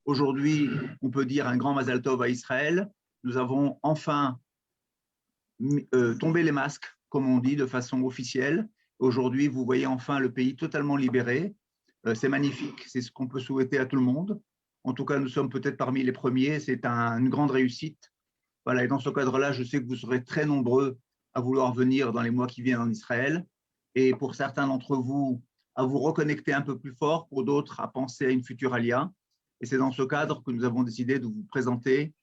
Aujourd'hui, on peut dire un grand Mazal Tov à Israël. Nous avons enfin tombé les masques, comme on dit, de façon officielle. Aujourd'hui, vous voyez enfin le pays totalement libéré. C'est magnifique, c'est ce qu'on peut souhaiter à tout le monde. En tout cas, nous sommes peut-être parmi les premiers. C'est une grande réussite. Voilà, et dans ce cadre-là, je sais que vous serez très nombreux à vouloir venir dans les mois qui viennent en Israël. Et pour certains d'entre vous, à vous reconnecter un peu plus fort, pour d'autres, à penser à une future alia. Et c'est dans ce cadre que nous avons décidé de vous présenter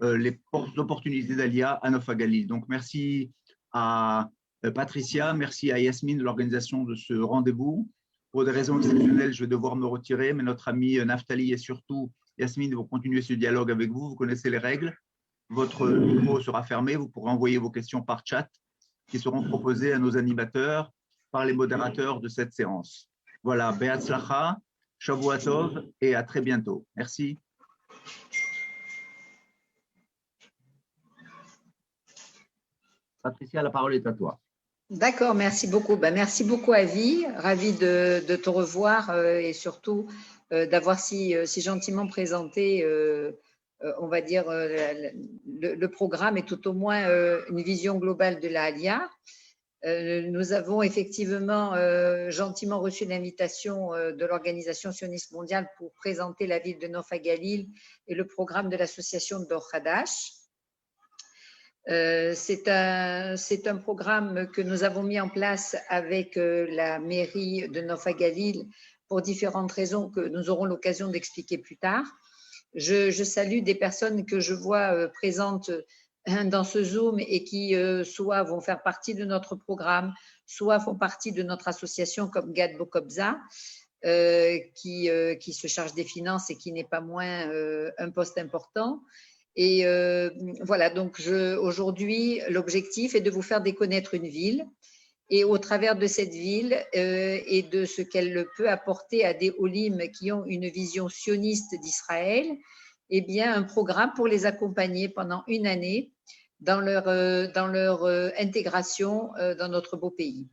les opportunités d'Alia à Nof HaGalil. Donc, merci à Patricia, merci à Yasmine de l'organisation de ce rendez-vous. Pour des raisons exceptionnelles, je vais devoir me retirer, mais notre ami Naftali et surtout Yasmine vont continuer ce dialogue avec vous. Vous connaissez les règles. Votre micro sera fermé. Vous pourrez envoyer vos questions par chat qui seront proposées à nos animateurs par les modérateurs de cette séance. Voilà, Be'atzlacha, Shavua Tov et à très bientôt. Merci. Patricia, la parole est à toi. D'accord, merci beaucoup. Merci beaucoup, Avi. Ravi de te revoir et surtout d'avoir si gentiment présenté, on va dire, le programme et tout au moins une vision globale de la Alia. Nous avons effectivement gentiment reçu l'invitation de l'Organisation sioniste mondiale pour présenter la ville de Nof HaGalil et le programme de l'association Dor Hadash. C'est un programme que nous avons mis en place avec la mairie de Nof HaGalil pour différentes raisons que nous aurons l'occasion d'expliquer plus tard. Je salue des personnes que je vois présentes dans ce Zoom et qui soit vont faire partie de notre programme, soit font partie de notre association comme Gad Bokobza, qui se charge des finances et qui n'est pas moins un poste important. Et voilà, donc aujourd'hui, l'objectif est de vous faire déconnaître une ville et au travers de cette ville et de ce qu'elle peut apporter à des Olim qui ont une vision sioniste d'Israël, eh bien, un programme pour les accompagner pendant une année dans leur intégration dans notre beau pays.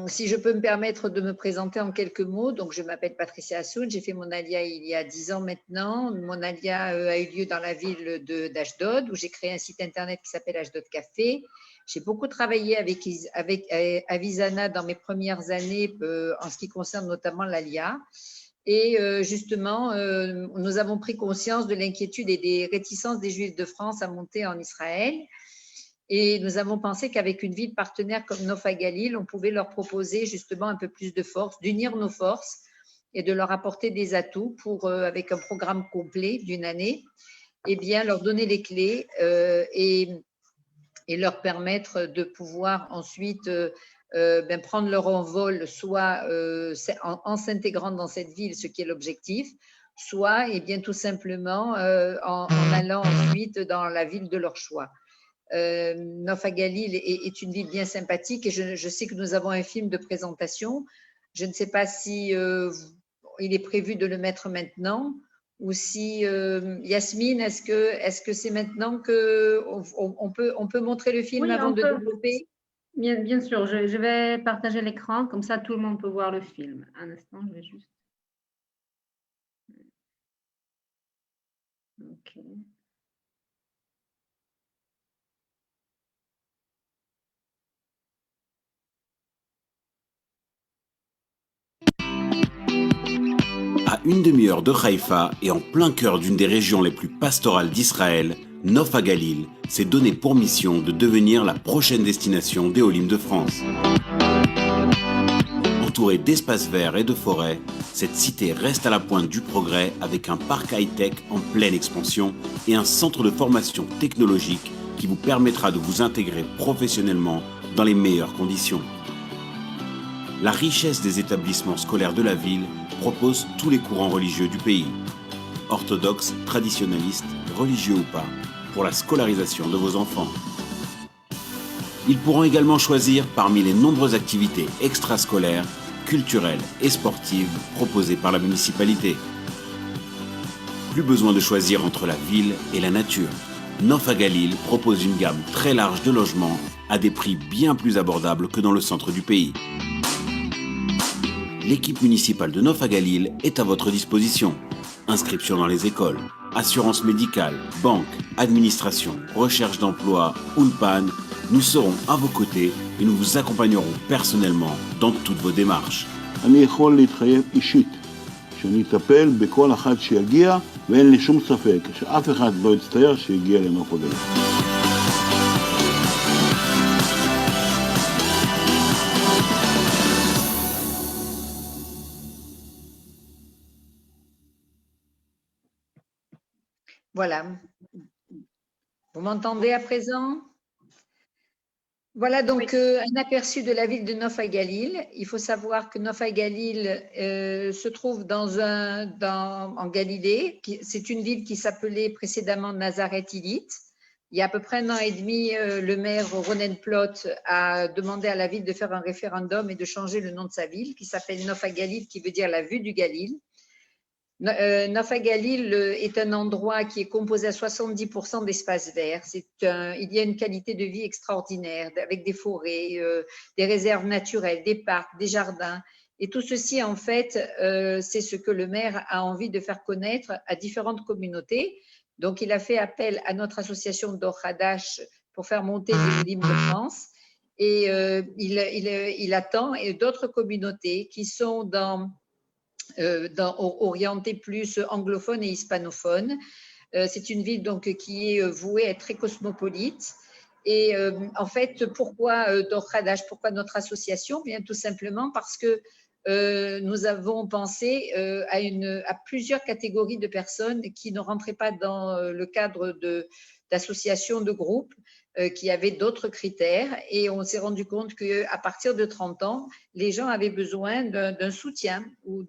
Si je peux me permettre de me présenter en quelques mots, donc je m'appelle Patricia Assoud, j'ai fait mon alia il y a 10 ans maintenant. Mon alia a eu lieu dans la ville d'Ashdod où j'ai créé un site internet qui s'appelle Ashdod Café. J'ai beaucoup travaillé avec Avisana dans mes premières années en ce qui concerne notamment l'alia. Et justement, nous avons pris conscience de l'inquiétude et des réticences des Juifs de France à monter en Israël. Et nous avons pensé qu'avec une ville partenaire comme Nof HaGalil, on pouvait leur proposer justement un peu plus de force, d'unir nos forces et de leur apporter des atouts pour, avec un programme complet d'une année, eh bien, leur donner les clés et leur permettre de pouvoir ensuite prendre leur envol, soit en s'intégrant dans cette ville, ce qui est l'objectif, soit eh bien, tout simplement en allant ensuite dans la ville de leur choix. Nof HaGalil est une ville bien sympathique et je sais que nous avons un film de présentation. Je ne sais pas si il est prévu de le mettre maintenant ou si Yasmine, est-ce que c'est maintenant qu'on peut montrer le film avant de développer? Bien sûr, je vais partager l'écran, comme ça tout le monde peut voir le film. Un instant, je vais juste… Ok. À une demi-heure de Haïfa et en plein cœur d'une des régions les plus pastorales d'Israël, Nof HaGalil s'est donné pour mission de devenir la prochaine destination des Olim de France. Entourée d'espaces verts et de forêts, cette cité reste à la pointe du progrès avec un parc high-tech en pleine expansion et un centre de formation technologique qui vous permettra de vous intégrer professionnellement dans les meilleures conditions. La richesse des établissements scolaires de la ville propose tous les courants religieux du pays, orthodoxes, traditionnalistes, religieux ou pas, pour la scolarisation de vos enfants. Ils pourront également choisir parmi les nombreuses activités extrascolaires, culturelles et sportives proposées par la municipalité. Plus besoin de choisir entre la ville et la nature. Nof HaGalil propose une gamme très large de logements à des prix bien plus abordables que dans le centre du pays. l'équipe municipale de Nof Hagalil est à votre disposition. Inscription dans les écoles, assurance médicale, banque, administration, recherche d'emploi, Ulpan, nous serons à vos côtés et nous vous accompagnerons personnellement dans toutes vos démarches. אני יכול להתחייב אישית שאני אטפל בכל אחד שיגיע, ואין לי שום ספק שאף אחד לא יצטער שיגיע לנוף הגליל. Voilà. Vous m'entendez à présent? Voilà donc un aperçu de la ville de Nof Hagalil. Il faut savoir que Nof Hagalil se trouve en Galilée. C'est une ville qui s'appelait précédemment Nazareth Illit. Il y a à peu près 1 an et demi, le maire Ronen Plot a demandé à la ville de faire un référendum et de changer le nom de sa ville, qui s'appelle Nof Hagalil, qui veut dire la vue du Galil. Nof Hagalil est un endroit qui est composé à 70% d'espaces verts. Il y a une qualité de vie extraordinaire avec des forêts, des réserves naturelles, des parcs, des jardins. Et tout ceci, en fait, c'est ce que le maire a envie de faire connaître à différentes communautés. Donc, il a fait appel à notre association Dor Hadash pour faire monter les Olim de France. Et il attend d'autres communautés qui sont orientée plus anglophone et hispanophone. C'est une ville donc qui est vouée à être très cosmopolite. Et en fait, pourquoi Dor Hadash, pourquoi notre association? Bien tout simplement parce que nous avons pensé à plusieurs catégories de personnes qui ne rentraient pas dans le cadre d'associations, de groupes, qui avaient d'autres critères. Et on s'est rendu compte qu'à partir de 30 ans, les gens avaient besoin d'un soutien ou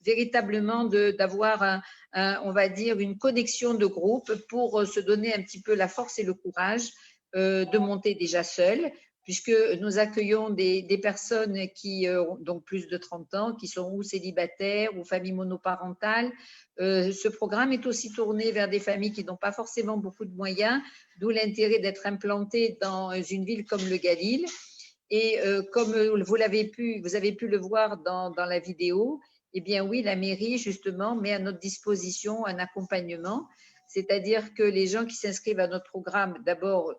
véritablement d'avoir, on va dire, une connexion de groupe pour se donner un petit peu la force et le courage de monter déjà seuls, puisque nous accueillons des personnes qui ont donc plus de 30 ans, qui sont ou célibataires ou familles monoparentales. Ce programme est aussi tourné vers des familles qui n'ont pas forcément beaucoup de moyens, d'où l'intérêt d'être implanté dans une ville comme le Galil. Et comme vous avez pu le voir dans la vidéo, eh bien oui, la mairie justement met à notre disposition un accompagnement. C'est-à-dire que les gens qui s'inscrivent à notre programme, d'abord,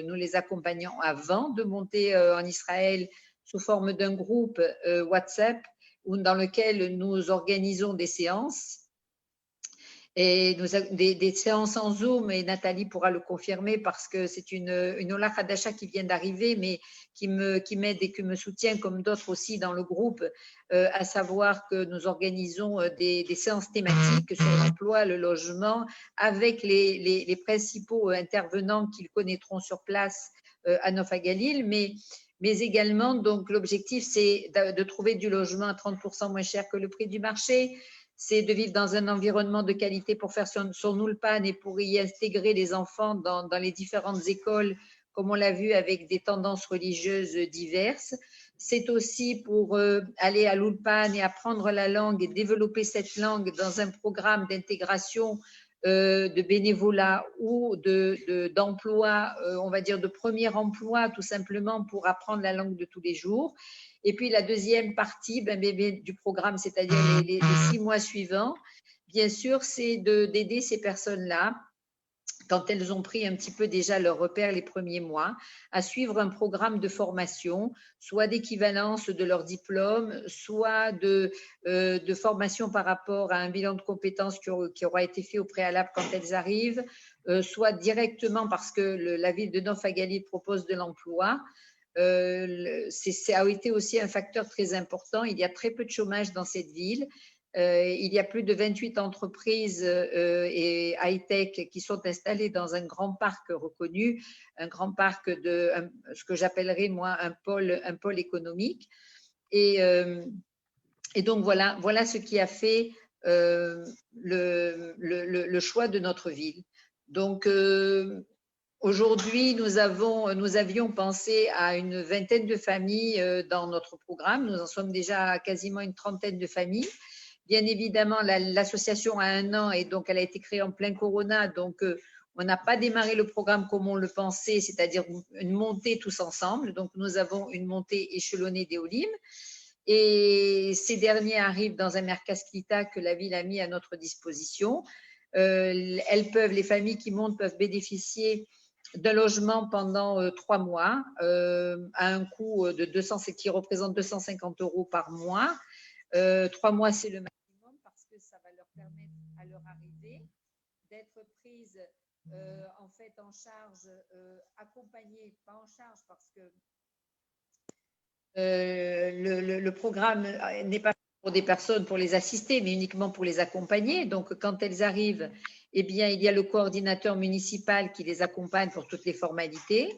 nous les accompagnons avant de monter en Israël sous forme d'un groupe WhatsApp dans lequel nous organisons des séances. Et des séances en Zoom, et Nathalie pourra le confirmer parce que c'est une Ola Hadasha qui vient d'arriver, mais qui m'aide et qui me soutient, comme d'autres aussi dans le groupe, à savoir que nous organisons des séances thématiques sur l'emploi, le logement, avec les principaux intervenants qu'ils connaîtront sur place à Nof Hagalil, mais également, donc l'objectif, c'est de trouver du logement à 30% moins cher que le prix du marché. C'est de vivre dans un environnement de qualité pour faire son Ulpan et pour y intégrer les enfants dans les différentes écoles, comme on l'a vu, avec des tendances religieuses diverses. C'est aussi pour aller à l'Ulpan et apprendre la langue et développer cette langue dans un programme d'intégration de bénévolat ou d'emploi, on va dire de premier emploi, tout simplement pour apprendre la langue de tous les jours. Et puis la deuxième partie du programme, c'est-à-dire les 6 mois suivants, bien sûr, c'est d'aider ces personnes-là, quand elles ont pris un petit peu déjà leur repère les premiers mois, à suivre un programme de formation, soit d'équivalence de leur diplôme, soit de formation par rapport à un bilan de compétences qui aura été fait au préalable quand elles arrivent, soit directement parce que la ville de Nof Hagalil propose de l'emploi. Ça a été aussi un facteur très important. Il y a très peu de chômage dans cette ville. Il y a plus de 28 entreprises et high-tech qui sont installées dans un grand parc reconnu, un grand parc de ce que j'appellerais moi un pôle économique. Et donc voilà ce qui a fait le choix de notre ville. Donc aujourd'hui, nous avions pensé à une vingtaine de familles dans notre programme. Nous en sommes déjà à quasiment une trentaine de familles. Bien évidemment, l'association a 1 an et donc elle a été créée en plein Corona. Donc, on n'a pas démarré le programme comme on le pensait, c'est-à-dire une montée tous ensemble. Donc, nous avons une montée échelonnée des Olim. Et ces derniers arrivent dans un merkaz klita que la ville a mis à notre disposition. Les familles qui montent peuvent bénéficier d'un logement pendant 3 mois à un coût de 200, qui représente 250 € par mois. 3 mois, c'est le maximum parce que ça va leur permettre à leur arrivée d'être prises en fait en charge, accompagnées, pas en charge parce que le programme n'est pas pour des personnes pour les assister, mais uniquement pour les accompagner. Donc, quand elles arrivent, eh bien, il y a le coordinateur municipal qui les accompagne pour toutes les formalités.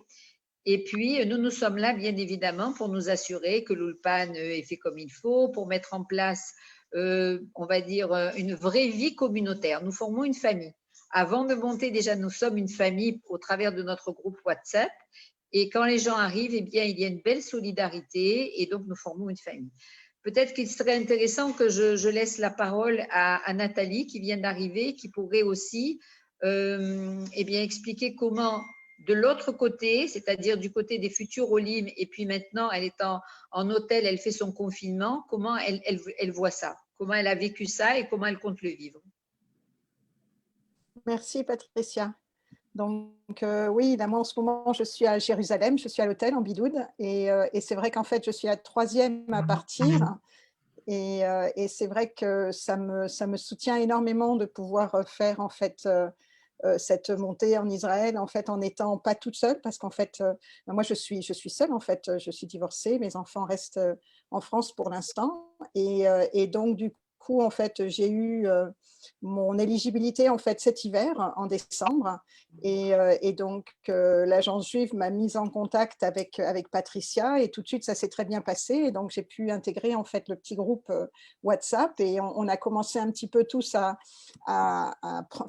Et puis, nous sommes là, bien évidemment, pour nous assurer que l'Ulpan est fait comme il faut, pour mettre en place, on va dire, une vraie vie communautaire. Nous formons une famille. Avant de monter, déjà, nous sommes une famille au travers de notre groupe WhatsApp. Et quand les gens arrivent, eh bien, il y a une belle solidarité et donc nous formons une famille. Peut-être qu'il serait intéressant que je laisse la parole à Nathalie qui vient d'arriver, qui pourrait aussi eh bien, expliquer comment, de l'autre côté, c'est-à-dire du côté des futurs Olim, et puis maintenant elle est en hôtel, elle fait son confinement, comment elle voit ça, comment elle a vécu ça et comment elle compte le vivre. Merci Patricia. Donc oui, là, moi en ce moment je suis à Jérusalem, je suis à l'hôtel en Bidoud et c'est vrai qu'en fait je suis la 3e à partir et c'est vrai que ça me soutient énormément de pouvoir faire en fait cette montée en Israël en fait en n'étant pas toute seule parce qu'en fait moi je suis seule en fait, je suis divorcée, mes enfants restent en France pour l'instant et donc du coup en fait j'ai eu mon éligibilité en fait cet hiver en décembre et donc l'agence juive m'a mise en contact avec Patricia et tout de suite ça s'est très bien passé et donc j'ai pu intégrer en fait le petit groupe WhatsApp et on a commencé un petit peu tous à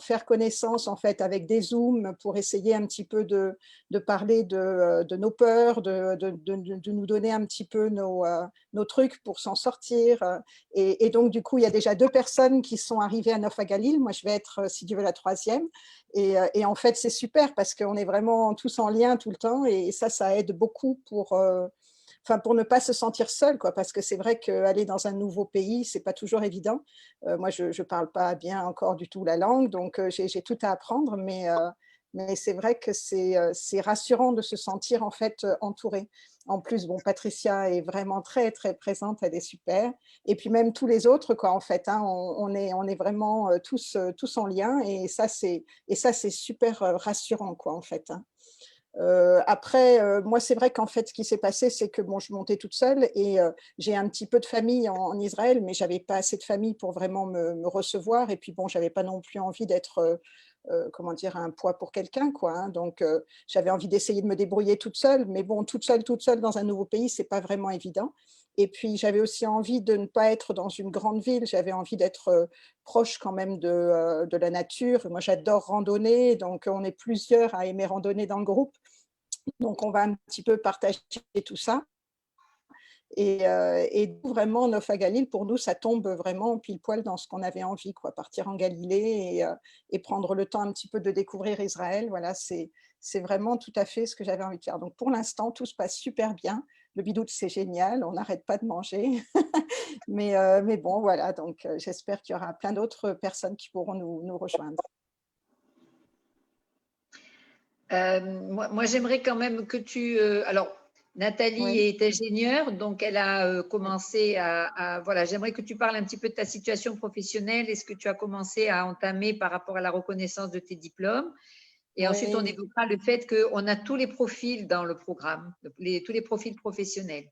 faire connaissance en fait avec des Zooms pour essayer un petit peu de parler de nos peurs, de nous donner un petit peu nos trucs pour s'en sortir et donc du coup il y a déjà 2 personnes qui sont arrivées à Nof Hagalil. Moi, je vais être, si Dieu veut, la 3e. Et en fait, c'est super parce qu'on est vraiment tous en lien tout le temps. Et ça aide beaucoup pour ne pas se sentir seul, quoi. Parce que c'est vrai qu'aller dans un nouveau pays, c'est pas toujours évident. Moi, je parle pas bien encore du tout la langue, donc j'ai tout à apprendre. Mais c'est vrai que c'est rassurant de se sentir en fait entouré. En plus, bon, Patricia est vraiment très, très présente, elle est super. Et puis même tous les autres, quoi, en fait, hein, on est vraiment tous en lien et ça, c'est super rassurant, quoi, en fait. Hein. Après, moi, c'est vrai qu'en fait, ce qui s'est passé, c'est que bon, je montais toute seule et j'ai un petit peu de famille en Israël, mais j'avais pas assez de famille pour vraiment me recevoir. Et puis bon, j'avais pas non plus envie d'être comment dire, un poids pour quelqu'un, quoi. Hein. Donc, j'avais envie d'essayer de me débrouiller toute seule, mais bon, toute seule dans un nouveau pays, c'est pas vraiment évident. Et puis, j'avais aussi envie de ne pas être dans une grande ville. J'avais envie d'être proche quand même de la nature. Moi, j'adore randonner, donc on est plusieurs à aimer randonner dans le groupe. Donc, on va un petit peu partager tout ça. Et vraiment, Nof Hagalil, pour nous, ça tombe vraiment pile poil dans ce qu'on avait envie, quoi. Partir en Galilée et prendre le temps un petit peu de découvrir Israël. Voilà, c'est vraiment tout à fait ce que j'avais envie de faire. Donc, pour l'instant, tout se passe super bien. Le Bidoud, c'est génial. On n'arrête pas de manger. mais bon, voilà. Donc, j'espère qu'il y aura plein d'autres personnes qui pourront nous rejoindre. Moi j'aimerais quand même que tu… alors, Nathalie Oui. est ingénieure, donc elle a commencé voilà, j'aimerais que tu parles un petit peu de ta situation professionnelle et ce que tu as commencé à entamer par rapport à la reconnaissance de tes diplômes. Et ensuite, on évoquera le fait qu'on a tous les profils dans le programme, tous les profils professionnels.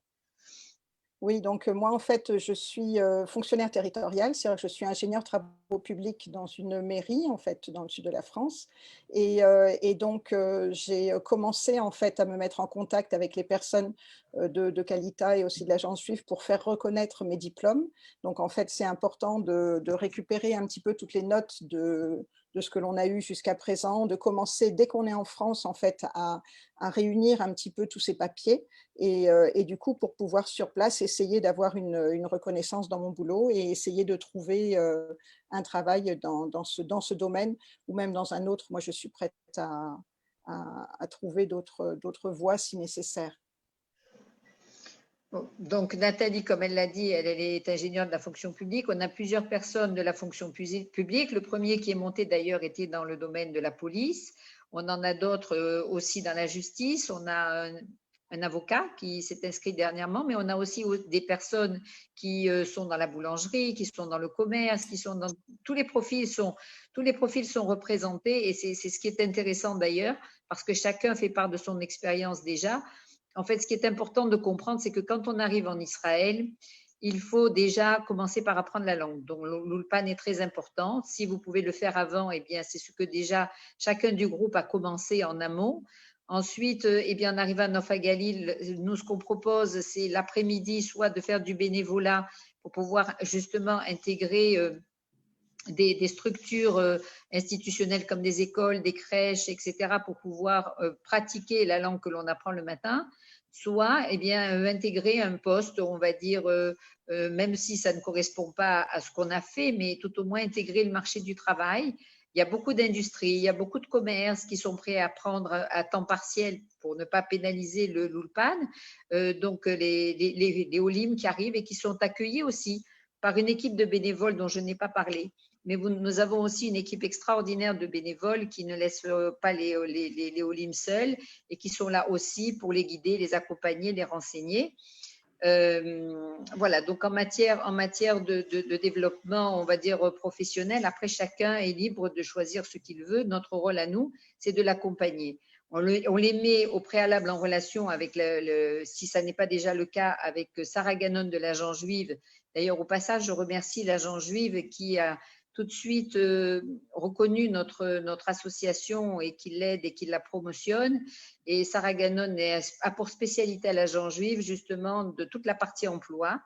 Oui, donc moi, en fait, je suis fonctionnaire territorial, c'est-à-dire que je suis ingénieure travaux publics dans une mairie, en fait, dans le sud de la France. Et donc, j'ai commencé, en fait, à me mettre en contact avec les personnes de Kalita et aussi de l'agence juive pour faire reconnaître mes diplômes. Donc, en fait, c'est important de récupérer un petit peu toutes les notes de ce que l'on a eu jusqu'à présent, de commencer, dès qu'on est en France, en fait, à réunir un petit peu tous ces papiers. Et du coup, pour pouvoir sur place essayer d'avoir une reconnaissance dans mon boulot et essayer de trouver un travail dans ce domaine ou même dans un autre. Moi, je suis prête à trouver d'autres voies si nécessaire. Donc, Nathalie, comme elle l'a dit, elle est ingénieure de la fonction publique. On a plusieurs personnes de la fonction publique. Le premier qui est monté, d'ailleurs, était dans le domaine de la police. On en a d'autres aussi dans la justice. On a un avocat qui s'est inscrit dernièrement, mais on a aussi des personnes qui sont dans la boulangerie, qui sont dans le commerce, qui sont dans… Tous les profils sont représentés et c'est ce qui est intéressant d'ailleurs, parce que chacun fait part de son expérience déjà. En fait, ce qui est important de comprendre, c'est que quand on arrive en Israël, il faut déjà commencer par apprendre la langue. Donc, l'Ulpan est très important. Si vous pouvez le faire avant, eh bien, c'est ce que déjà chacun du groupe a commencé en amont. Ensuite, eh bien, en arrivant à Nof HaGalil, nous, ce qu'on propose, c'est l'après-midi, soit de faire du bénévolat pour pouvoir justement intégrer des structures institutionnelles comme des écoles, des crèches, etc., pour pouvoir pratiquer la langue que l'on apprend le matin, soit eh bien, intégrer un poste, on va dire, même si ça ne correspond pas à ce qu'on a fait, mais tout au moins intégrer le marché du travail. Il y a beaucoup d'industries, il y a beaucoup de commerces qui sont prêts à prendre à temps partiel pour ne pas pénaliser l'Ulpan. Donc, les Olim qui arrivent et qui sont accueillis aussi par une équipe de bénévoles dont je n'ai pas parlé. Mais nous avons aussi une équipe extraordinaire de bénévoles qui ne laissent pas les Olim seuls et qui sont là aussi pour les guider, les accompagner, les renseigner. Voilà, donc en matière de développement, on va dire professionnel, après chacun est libre de choisir ce qu'il veut. Notre rôle à nous, c'est de l'accompagner. On les met au préalable en relation avec, si ça n'est pas déjà le cas, avec Sarah Gannon de l'Agence juive. D'ailleurs, au passage, je remercie l'Agence juive qui a tout de suite reconnu notre association et qui l'aide et qui la promotionne. Et Sarah Gannon a pour spécialité à l'Agence juive justement de toute la partie emploi.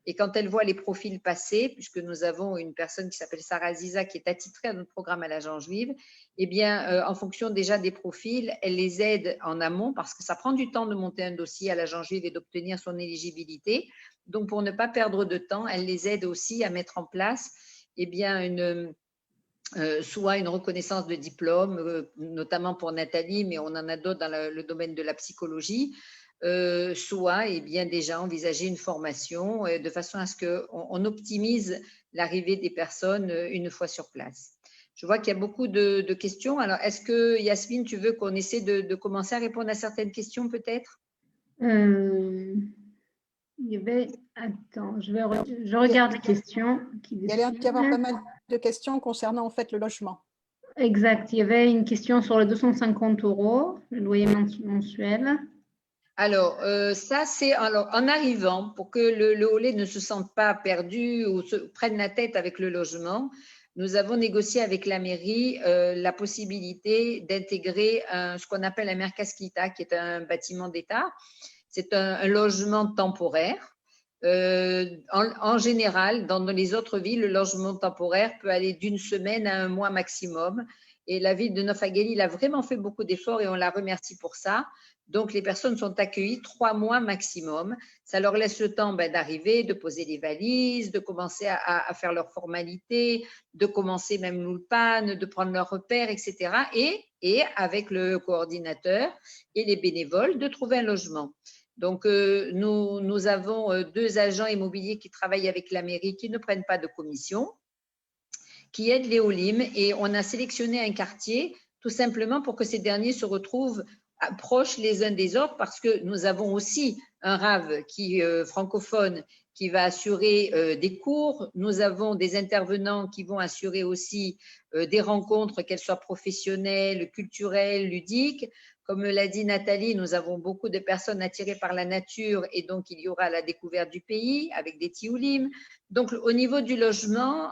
Et quand elle voit les profils passer, puisque nous avons une personne qui s'appelle Sarah Ziza qui est attitrée à notre programme à l'Agence juive, eh bien, en fonction déjà des profils, elle les aide en amont parce que ça prend du temps de monter un dossier à l'Agence juive et d'obtenir son éligibilité. Donc, pour ne pas perdre de temps, elle les aide aussi à mettre en place eh bien, soit une reconnaissance de diplôme, notamment pour Nathalie, mais on en a d'autres dans le domaine de la psychologie, soit eh bien, déjà envisager une formation de façon à ce qu'on optimise l'arrivée des personnes une fois sur place. Je vois qu'il y a beaucoup de questions. Alors, est-ce que, Yasmine, tu veux qu'on essaie de commencer à répondre à certaines questions peut-être? Attends, je regarde les questions. Il y a l'air d'y avoir pas mal de questions concernant en fait le logement. Exact. Il y avait une question sur les 250 €, le loyer mensuel. Alors, ça, c'est en arrivant, pour que le Olé ne se sente pas perdu ou se prenne la tête avec le logement, nous avons négocié avec la mairie la possibilité d'intégrer ce qu'on appelle un Merkaz Klita, qui est un bâtiment d'État. C'est un logement temporaire. En général, dans les autres villes, le logement temporaire peut aller d'une semaine à un mois maximum. Et la ville de Nof HaGalil a vraiment fait beaucoup d'efforts et on la remercie pour ça. Donc, les personnes sont accueillies 3 mois maximum. Ça leur laisse le temps d'arriver, de poser les valises, de commencer à faire leurs formalités, de commencer même l'Ulpan, de prendre leurs repères, etc. Et avec le coordinateur et les bénévoles, de trouver un logement. Donc, nous avons 2 agents immobiliers qui travaillent avec la mairie, qui ne prennent pas de commission, qui aident les Olim, et on a sélectionné un quartier tout simplement pour que ces derniers se retrouvent proches les uns des autres, parce que nous avons aussi un Rav francophone qui va assurer des cours. Nous avons des intervenants qui vont assurer aussi des rencontres, qu'elles soient professionnelles, culturelles, ludiques. Comme l'a dit Nathalie, nous avons beaucoup de personnes attirées par la nature et donc il y aura la découverte du pays avec des tioulim. Donc au niveau du logement,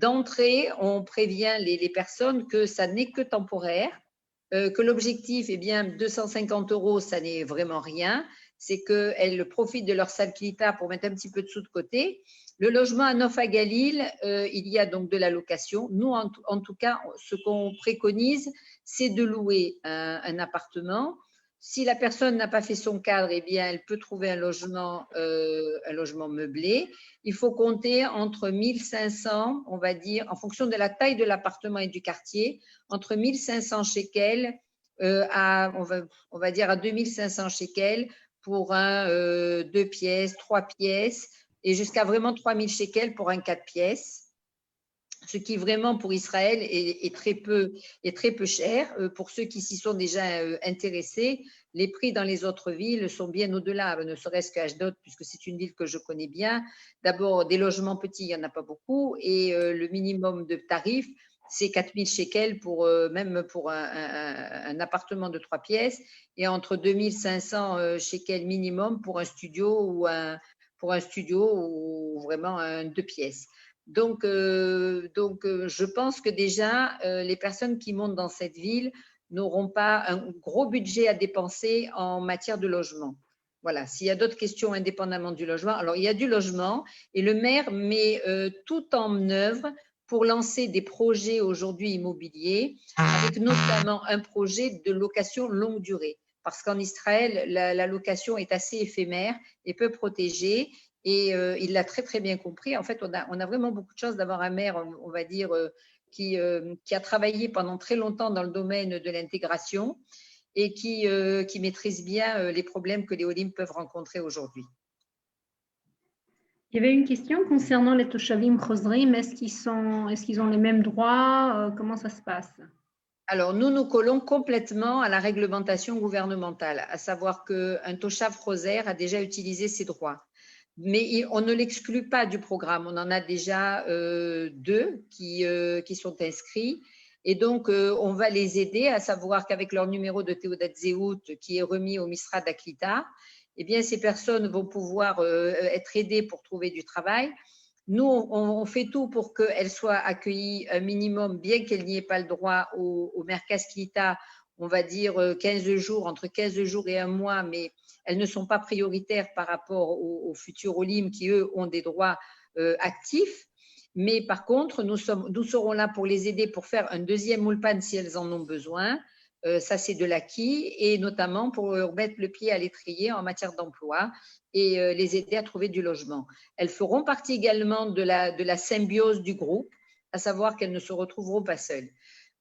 d'entrée, on prévient les personnes que ça n'est que temporaire, que l'objectif est bien 250 €, ça n'est vraiment rien. C'est qu'elles profitent de leur salle Klita pour mettre un petit peu de sous de côté. Le logement à Nof HaGalil, il y a donc de la location. Nous, en tout cas, ce qu'on préconise, c'est de louer un appartement. Si la personne n'a pas fait son cadre, eh bien, elle peut trouver un logement meublé. Il faut compter entre 1500, on va dire, en fonction de la taille de l'appartement et du quartier, entre 1500 shekels on va dire à 2500 shekels pour un 2 pièces, 3 pièces, et jusqu'à vraiment 3000 shekels pour un 4 pièces. Ce qui vraiment pour Israël est très peu cher. Pour ceux qui s'y sont déjà intéressés, les prix dans les autres villes sont bien au-delà, ne serait-ce qu'Ashdod, puisque c'est une ville que je connais bien. D'abord, des logements petits, il n'y en a pas beaucoup, et le minimum de tarif, c'est 4000 shekels même pour un appartement de 3 pièces, et entre 2500 shekels minimum pour un studio ou vraiment un 2 pièces. Donc, je pense que déjà, les personnes qui montent dans cette ville n'auront pas un gros budget à dépenser en matière de logement. Voilà, s'il y a d'autres questions indépendamment du logement, alors il y a du logement et le maire met tout en œuvre pour lancer des projets aujourd'hui immobiliers, avec notamment un projet de location longue durée. Parce qu'en Israël, la location est assez éphémère et peu protégée. Et il l'a très, très bien compris. En fait, on a vraiment beaucoup de chance d'avoir un maire, on va dire, qui a travaillé pendant très longtemps dans le domaine de l'intégration et qui maîtrise bien les problèmes que les Olim peuvent rencontrer aujourd'hui. Il y avait une question concernant les Toshavim Chosrim. Est-ce qu'ils ont les mêmes droits? Comment ça se passe? Alors, nous collons complètement à la réglementation gouvernementale, à savoir qu'un Toshav Choser a déjà utilisé ses droits. Mais on ne l'exclut pas du programme. On en a déjà 2 qui sont inscrits. Et donc, on va les aider, à savoir qu'avec leur numéro de Théodat Zéhout qui est remis au Misrad Aklita, eh bien, ces personnes vont pouvoir être aidées pour trouver du travail. Nous, on fait tout pour qu'elles soient accueillies un minimum, bien qu'elles n'y aient pas le droit au Merkaz Klita, on va dire 15 jours, entre 15 jours et 1 mois, mais elles ne sont pas prioritaires par rapport aux futurs Olim qui, eux, ont des droits actifs. Mais par contre, nous serons là pour les aider pour faire un deuxième Ulpan si elles en ont besoin. Ça, c'est de l'acquis, et notamment pour mettre le pied à l'étrier en matière d'emploi et les aider à trouver du logement. Elles feront partie également de la symbiose du groupe, à savoir qu'elles ne se retrouveront pas seules.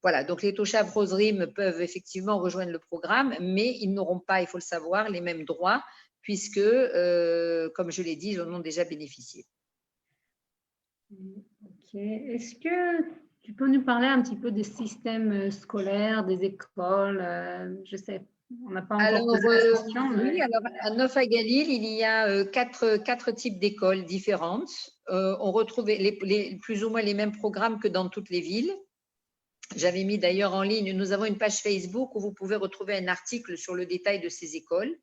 Voilà, donc les Toshav Chosrim peuvent effectivement rejoindre le programme, mais ils n'auront pas, il faut le savoir, les mêmes droits, puisque, comme je l'ai dit, ils en ont déjà bénéficié. Ok. Est-ce que tu peux nous parler un petit peu des systèmes scolaires, des écoles? Je sais, on n'a pas encore posé la question. Oui, alors à Neuf à Galil, il y a 4 types d'écoles différentes. On retrouve plus ou moins les mêmes programmes que dans toutes les villes. J'avais mis d'ailleurs en ligne, nous avons une page Facebook où vous pouvez retrouver un article sur le détail de ces écoles.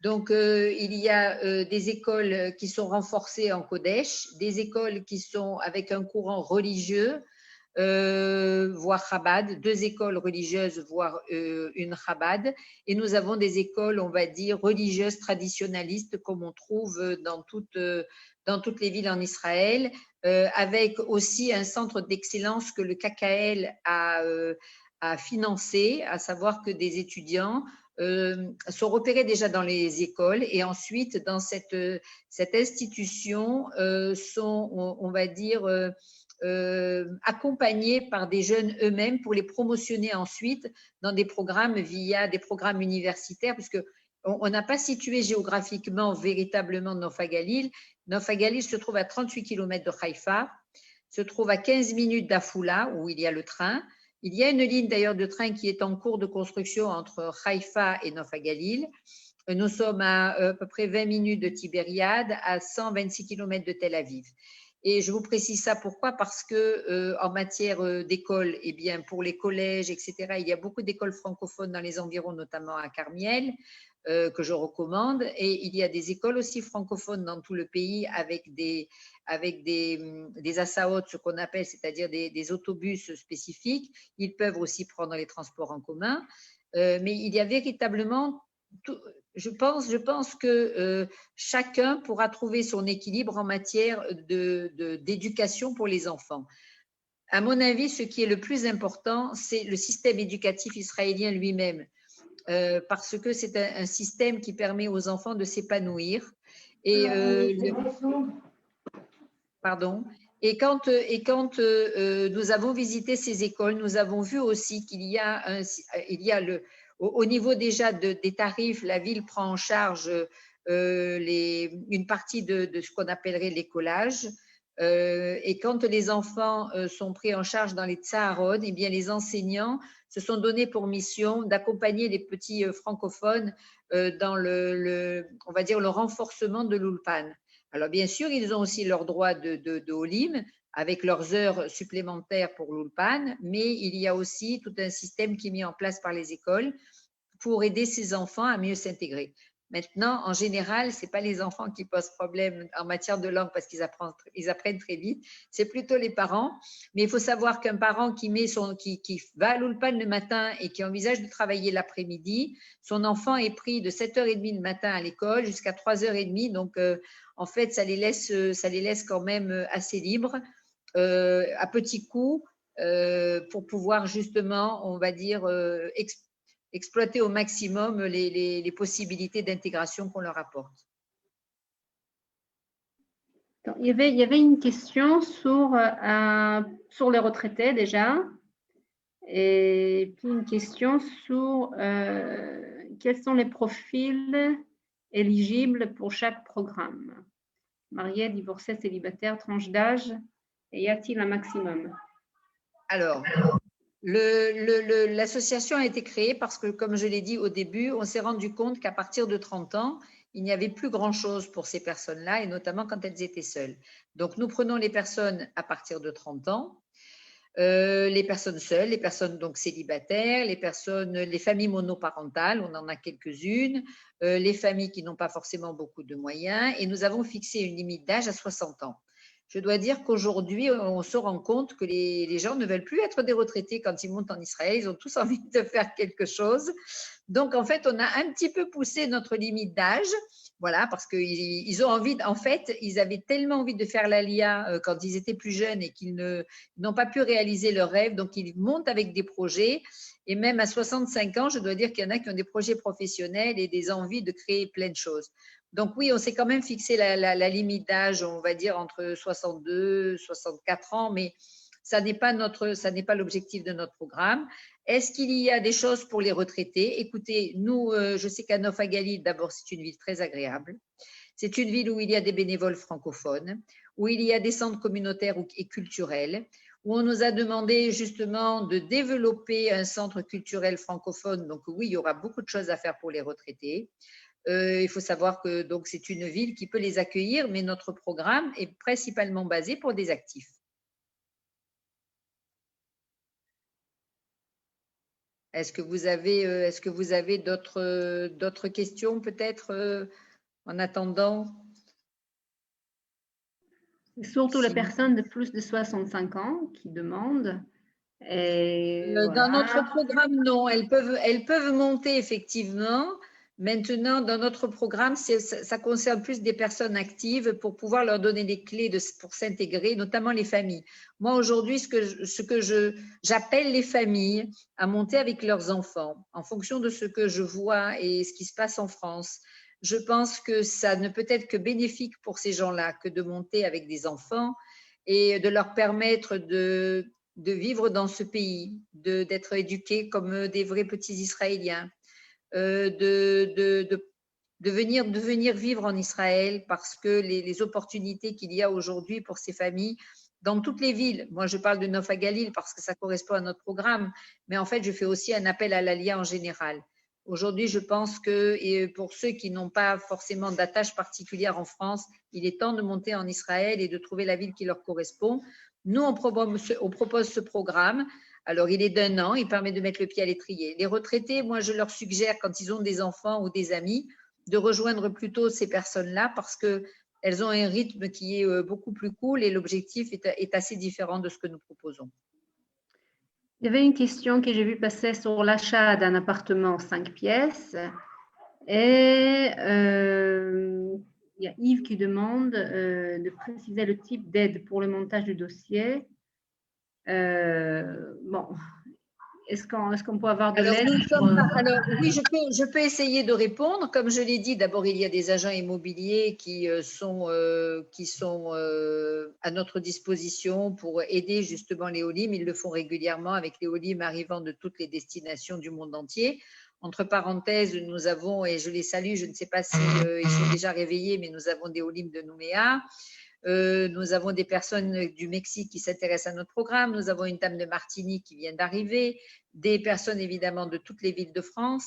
Donc, il y a des écoles qui sont renforcées en Kodesh, des écoles qui sont avec un courant religieux, voire Chabad, 2 écoles religieuses, voire une Chabad. Et nous avons des écoles, on va dire, religieuses traditionnalistes, comme on trouve dans toutes les villes en Israël, avec aussi un centre d'excellence que le KKL a financé, à savoir que des étudiants sont repérés déjà dans les écoles et ensuite dans cette institution sont, on va dire, accompagnés par des jeunes eux-mêmes pour les promotionner ensuite dans des programmes via des programmes universitaires, puisque on n'a pas situé géographiquement véritablement Neuf à Galil. Neuf à Galil se trouve à 38 km de Haïfa, se trouve à 15 minutes d'Afula, où il y a le train. Il y a une ligne d'ailleurs de train qui est en cours de construction entre Haïfa et Neuf à Galil. Nous sommes à peu près 20 minutes de Tibériade, à 126 km de Tel Aviv. Et je vous précise ça pourquoi? Parce que en matière d'école, eh bien pour les collèges, etc., il y a beaucoup d'écoles francophones dans les environs, notamment à Carmiel, que je recommande. Et il y a des écoles aussi francophones dans tout le pays avec des assaots, ce qu'on appelle, c'est-à-dire des autobus spécifiques. Ils peuvent aussi prendre les transports en commun. Mais il y a véritablement, je pense que chacun pourra trouver son équilibre en matière d'éducation pour les enfants. À mon avis, ce qui est le plus important, c'est le système éducatif israélien lui-même, parce que c'est un système qui permet aux enfants de s'épanouir. Et quand nous avons visité ces écoles, nous avons vu aussi qu'il y a Au niveau déjà des tarifs, la ville prend en charge une partie de ce qu'on appellerait l'écolage. Et quand les enfants sont pris en charge dans les Tsaharot, eh bien les enseignants se sont donnés pour mission d'accompagner les petits francophones dans on va dire, le renforcement de l'Ulpan. Alors bien sûr, ils ont aussi leur droit de Olim avec leurs heures supplémentaires pour l'Ulpan, mais il y a aussi tout un système qui est mis en place par les écoles pour aider ces enfants à mieux s'intégrer. Maintenant, en général, ce n'est pas les enfants qui posent problème en matière de langue parce qu'ils apprennent très vite, c'est plutôt les parents. Mais il faut savoir qu'un parent qui va à l'Ulpan le matin et qui envisage de travailler l'après-midi, son enfant est pris de 7h30 le matin à l'école jusqu'à 3h30. Donc, en fait, ça les laisse quand même assez libres, à petits coups, pour pouvoir justement, on va dire, exploiter au maximum les possibilités d'intégration qu'on leur apporte. Il y avait une question sur les retraités déjà, et puis une question sur quels sont les profils éligibles pour chaque programme. Marié, divorcé, célibataire, tranche d'âge, et y a-t-il un maximum? Alors, l'association a été créée parce que, comme je l'ai dit au début, on s'est rendu compte qu'à partir de 30 ans, il n'y avait plus grand-chose pour ces personnes-là, et notamment quand elles étaient seules. Donc, nous prenons les personnes à partir de 30 ans, les personnes seules, les personnes donc célibataires, les familles monoparentales, on en a quelques-unes, les familles qui n'ont pas forcément beaucoup de moyens, et nous avons fixé une limite d'âge à 60 ans. Je dois dire qu'aujourd'hui, on se rend compte que les gens ne veulent plus être des retraités quand ils montent en Israël. Ils ont tous envie de faire quelque chose. Donc, en fait, on a un petit peu poussé notre limite d'âge. Voilà, parce qu'ils ont envie, en fait, ils avaient tellement envie de faire l'Aliyah quand ils étaient plus jeunes et qu'ils n'ont pas pu réaliser leurs rêves. Donc, ils montent avec des projets. Et même à 65 ans, je dois dire qu'il y en a qui ont des projets professionnels et des envies de créer plein de choses. Donc oui, on s'est quand même fixé la limite d'âge, on va dire entre 62 et 64 ans, mais ça n'est pas l'objectif de notre programme. Est-ce qu'il y a des choses pour les retraités? Écoutez, nous, je sais qu'à Nof HaGalil, d'abord, c'est une ville très agréable. C'est une ville où il y a des bénévoles francophones, où il y a des centres communautaires et culturels, où on nous a demandé justement de développer un centre culturel francophone. Donc oui, il y aura beaucoup de choses à faire pour les retraités. Il faut savoir que donc c'est une ville qui peut les accueillir, mais notre programme est principalement basé pour des actifs. Est-ce que vous avez d'autres questions peut-être en attendant? C'est surtout les personnes de plus de 65 ans qui demandent. Et dans voilà. notre programme, non. Elles peuvent monter effectivement. Maintenant, dans notre programme, ça concerne plus des personnes actives pour pouvoir leur donner les clés pour s'intégrer, notamment les familles. Moi, aujourd'hui, ce que j'appelle les familles à monter avec leurs enfants, en fonction de ce que je vois et ce qui se passe en France, je pense que ça ne peut être que bénéfique pour ces gens-là que de monter avec des enfants et de leur permettre de vivre dans ce pays, d'être éduqués comme des vrais petits Israéliens. De venir vivre en Israël parce que les opportunités qu'il y a aujourd'hui pour ces familles dans toutes les villes. Moi, je parle de Nof HaGalil parce que ça correspond à notre programme, mais en fait, je fais aussi un appel à l'Aliyah en général. Aujourd'hui, je pense que et pour ceux qui n'ont pas forcément d'attache particulière en France, il est temps de monter en Israël et de trouver la ville qui leur correspond. Nous, on propose ce programme. Alors, il est d'1 an, il permet de mettre le pied à l'étrier. Les retraités, moi, je leur suggère, quand ils ont des enfants ou des amis, de rejoindre plutôt ces personnes-là parce qu'elles ont un rythme qui est beaucoup plus cool et l'objectif est assez différent de ce que nous proposons. Il y avait une question que j'ai vue passer sur l'achat d'un appartement 5 pièces. Et il y a Yves qui demande de préciser le type d'aide pour le montage du dossier. Bon, est-ce qu'on peut avoir de l'aide? Alors, oui, je peux essayer de répondre. Comme je l'ai dit, d'abord, il y a des agents immobiliers qui sont à notre disposition pour aider justement les Olim. Ils le font régulièrement avec les Olim arrivant de toutes les destinations du monde entier. Entre parenthèses, nous avons, et je les salue, je ne sais pas si ils sont déjà réveillés, mais nous avons des Olim de Nouméa. Nous avons des personnes du Mexique qui s'intéressent à notre programme. Nous avons une dame de Martinique qui vient d'arriver, des personnes évidemment de toutes les villes de France.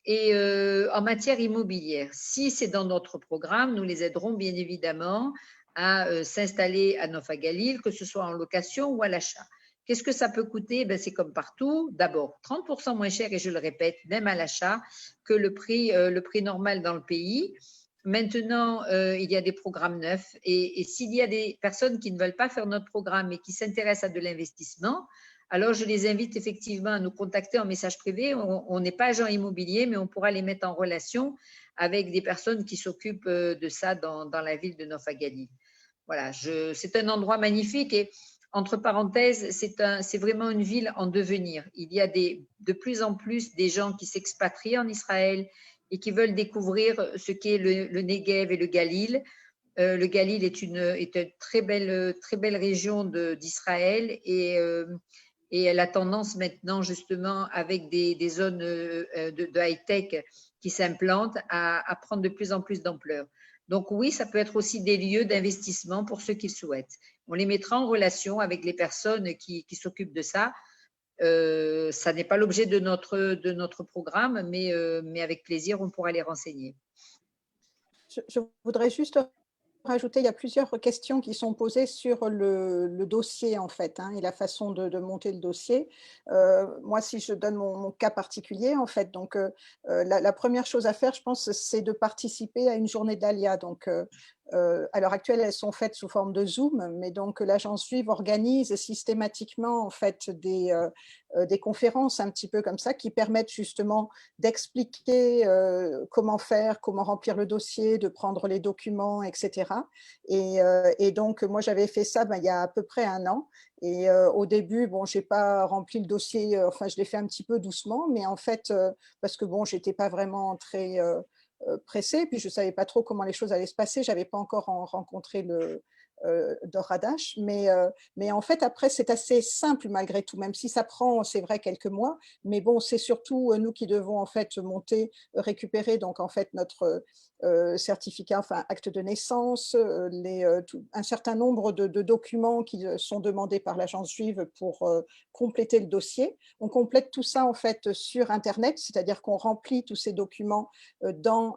Et en matière immobilière, si c'est dans notre programme, nous les aiderons bien évidemment à s'installer à Nof Galil, que ce soit en location ou à l'achat. Qu'est-ce que ça peut coûter? Ben, c'est comme partout. D'abord, 30% moins cher, et je le répète, même à l'achat, que le prix normal dans le pays. Maintenant, il y a des programmes neufs. Et s'il y a des personnes qui ne veulent pas faire notre programme et qui s'intéressent à de l'investissement, alors je les invite effectivement à nous contacter en message privé. On n'est pas agent immobilier, mais on pourra les mettre en relation avec des personnes qui s'occupent de ça dans la ville de Nof Galil. Voilà, c'est un endroit magnifique et entre parenthèses, c'est vraiment une ville en devenir. Il y a de plus en plus des gens qui s'expatrient en Israël et qui veulent découvrir ce qu'est le Negev et le Galil. Le Galil est une très belle région d'Israël et elle a tendance maintenant justement avec des zones de high-tech qui s'implantent à prendre de plus en plus d'ampleur. Donc oui, ça peut être aussi des lieux d'investissement pour ceux qui le souhaitent. On les mettra en relation avec les personnes qui s'occupent de ça. Ça n'est pas l'objet de notre programme, mais avec plaisir, on pourra les renseigner. Je voudrais juste rajouter, il y a plusieurs questions qui sont posées sur le dossier en fait, et la façon de monter le dossier. Moi, si je donne mon cas particulier en fait, donc la première chose à faire, je pense, c'est de participer à une journée d'Alia. Donc à l'heure actuelle, elles sont faites sous forme de Zoom, mais donc l'Agence juive organise systématiquement en fait des conférences un petit peu comme ça qui permettent justement d'expliquer comment faire, comment remplir le dossier, de prendre les documents, etc. Et donc moi j'avais fait ça il y a à peu près 1 an. Et au début, bon, j'ai pas rempli le dossier, enfin je l'ai fait un petit peu doucement, mais en fait parce que bon, j'étais pas vraiment très pressée, puis je savais pas trop comment les choses allaient se passer, j'avais pas encore rencontré Dor Hadash, mais en fait après c'est assez simple malgré tout, même si ça prend, c'est vrai, quelques mois, mais bon, c'est surtout nous qui devons en fait récupérer donc en fait notre certificat, enfin acte de naissance, un certain nombre de documents qui sont demandés par l'agence juive pour compléter le dossier. On complète tout ça en fait sur Internet, c'est-à-dire qu'on remplit tous ces documents dans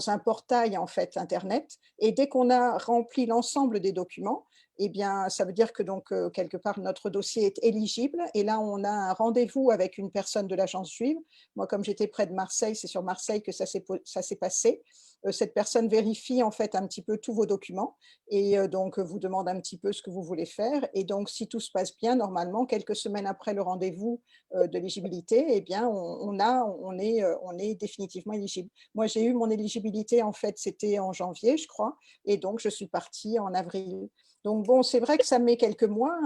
un portail en fait Internet, et dès qu'on a rempli l'ensemble des documents, eh bien, ça veut dire que donc quelque part notre dossier est éligible, et là on a un rendez-vous avec une personne de l'agence juive. Moi, comme j'étais près de Marseille, c'est sur Marseille que ça s'est passé. Cette personne vérifie en fait un petit peu tous vos documents et donc vous demande un petit peu ce que vous voulez faire, et donc si tout se passe bien, normalement quelques semaines après le rendez-vous de l'éligibilité, eh bien on est définitivement éligible. Moi j'ai eu mon éligibilité en fait, c'était en janvier je crois, et donc je suis partie en avril. Donc bon, c'est vrai que ça met quelques mois,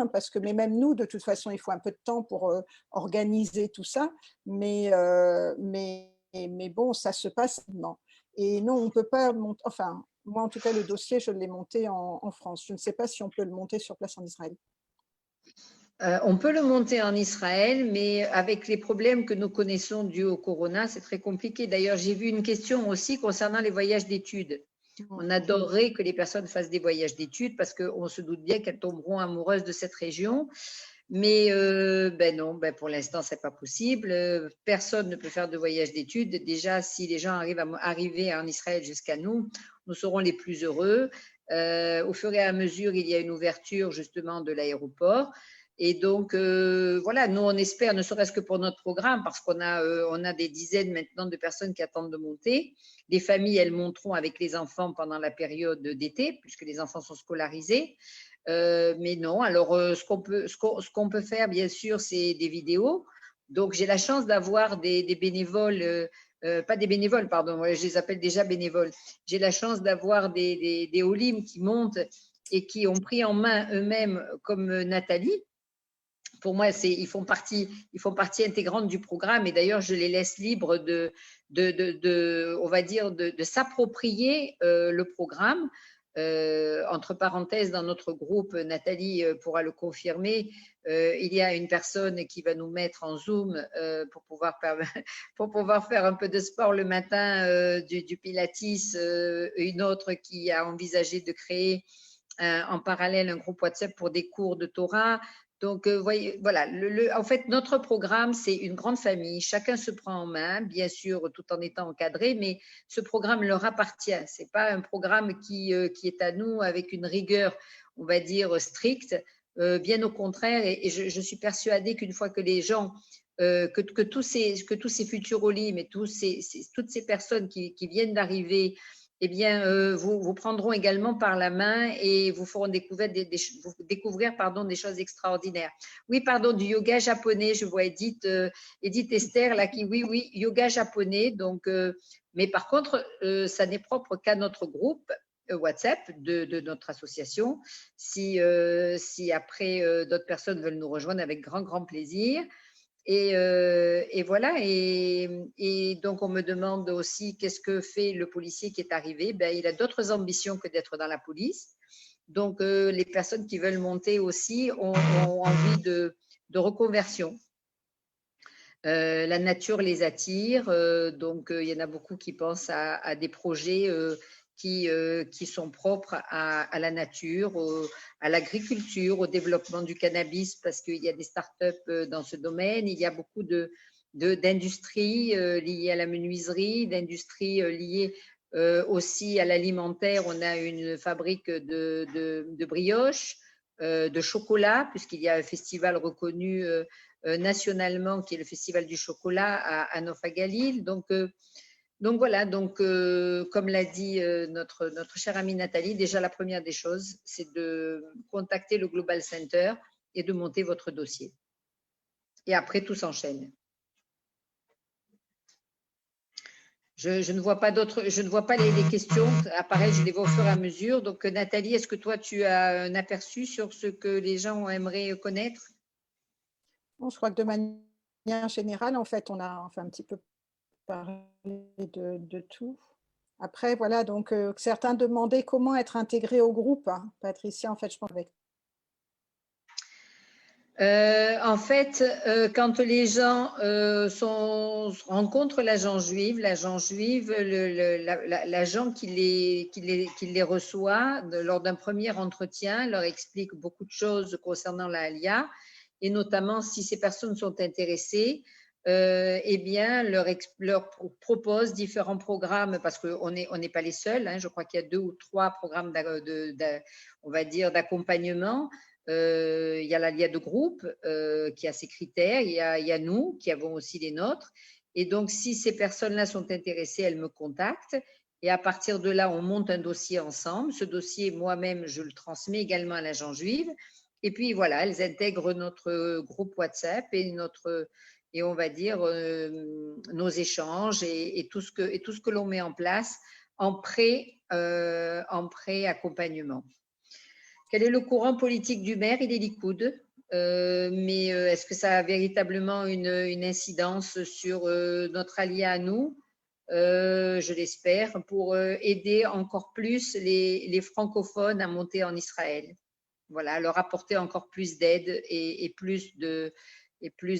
mais même nous, de toute façon, il faut un peu de temps pour organiser tout ça, mais bon, ça se passe maintenant. Et non, on ne peut pas monter, enfin, moi en tout cas, le dossier, je l'ai monté en France. Je ne sais pas si on peut le monter sur place en Israël. On peut le monter en Israël, mais avec les problèmes que nous connaissons dus au corona, c'est très compliqué. D'ailleurs, j'ai vu une question aussi concernant les voyages d'études. On adorerait que les personnes fassent des voyages d'études parce qu'on se doute bien qu'elles tomberont amoureuses de cette région. Mais non, pour l'instant, ce n'est pas possible. Personne ne peut faire de voyage d'études. Déjà, si les gens arrivent en Israël jusqu'à nous, nous serons les plus heureux. Au fur et à mesure, il y a une ouverture justement de l'aéroport. Et donc, voilà, nous, on espère, ne serait-ce que pour notre programme, parce qu'on a des dizaines maintenant de personnes qui attendent de monter. Les familles, elles monteront avec les enfants pendant la période d'été, puisque les enfants sont scolarisés. Mais non, alors ce qu'on peut faire, bien sûr, c'est des vidéos. Donc, j'ai la chance d'avoir des bénévoles, pas des bénévoles, pardon, je les appelle déjà bénévoles. J'ai la chance d'avoir des Olim qui montent et qui ont pris en main eux-mêmes, comme Nathalie. Pour moi, ils font partie intégrante du programme, et d'ailleurs, je les laisse libres on va dire, de s'approprier le programme. Entre parenthèses, dans notre groupe, Nathalie pourra le confirmer, il y a une personne qui va nous mettre en Zoom pour pouvoir faire un peu de sport le matin, du Pilates, une autre qui a envisagé de créer en parallèle un groupe WhatsApp pour des cours de Torah. Donc, voyez, voilà, en fait, notre programme, c'est une grande famille. Chacun se prend en main, bien sûr, tout en étant encadré, mais ce programme leur appartient. Ce n'est pas un programme qui est à nous avec une rigueur, on va dire, stricte. Bien au contraire, et je suis persuadée qu'une fois que les gens, que tous ces futurs Olim et toutes ces personnes qui viennent d'arriver, eh bien, vous prendront également par la main et vous feront découvrir des choses extraordinaires. Oui, pardon, du yoga japonais, je vois Edith Esther là qui, oui, yoga japonais. Donc, mais par contre, ça n'est propre qu'à notre groupe WhatsApp de notre association. Si après d'autres personnes veulent nous rejoindre, avec grand plaisir. Et voilà, et donc on me demande aussi qu'est-ce que fait le policier qui est arrivé. Ben, il a d'autres ambitions que d'être dans la police. Donc les personnes qui veulent monter aussi ont envie de reconversion. La nature les attire, donc il y en a beaucoup qui pensent à des projets qui sont propres à la nature, à l'agriculture, au développement du cannabis, parce qu'il y a des startups dans ce domaine. Il y a beaucoup d'industries liées à la menuiserie, d'industries liées aussi à l'alimentaire. On a une fabrique de brioches, de chocolat, puisqu'il y a un festival reconnu nationalement qui est le Festival du chocolat à Nofa Galil. Donc voilà, comme l'a dit notre chère amie Nathalie, déjà la première des choses, c'est de contacter le Global Center et de monter votre dossier. Et après, tout s'enchaîne. Je ne vois pas les questions apparaître, je les vois au fur et à mesure. Donc Nathalie, est-ce que toi, tu as un aperçu sur ce que les gens aimeraient connaître? Bon, je crois que de manière générale, en fait, on a un petit peu parler de tout. Après, voilà, donc certains demandaient comment être intégré au groupe. Hein. Patricia, en fait, je pense avec. En fait, quand les gens rencontrent l'agent juive, l'agent qui les reçoit lors d'un premier entretien leur explique beaucoup de choses concernant la Aliyah, et notamment si ces personnes sont intéressées, eh bien, leur propose différents programmes, parce qu'on n'est pas les seuls. Hein, je crois qu'il y a 2 ou 3 programmes on va dire d'accompagnement. Il y a l'Aliyah de groupe qui a ses critères, il y a nous qui avons aussi les nôtres. Et donc, si ces personnes-là sont intéressées, elles me contactent. Et à partir de là, on monte un dossier ensemble. Ce dossier, moi-même, je le transmets également à l'agent juive. Et puis, voilà, elles intègrent notre groupe WhatsApp et on va dire nos échanges et tout ce que l'on met en place en pré-accompagnement. Quel est le courant politique du maire? Il est Likoud. Mais est-ce que ça a véritablement une incidence sur notre Aliyah à nous? Je l'espère, pour aider encore plus les francophones à monter en Israël. Voilà, leur apporter encore plus d'aide et plus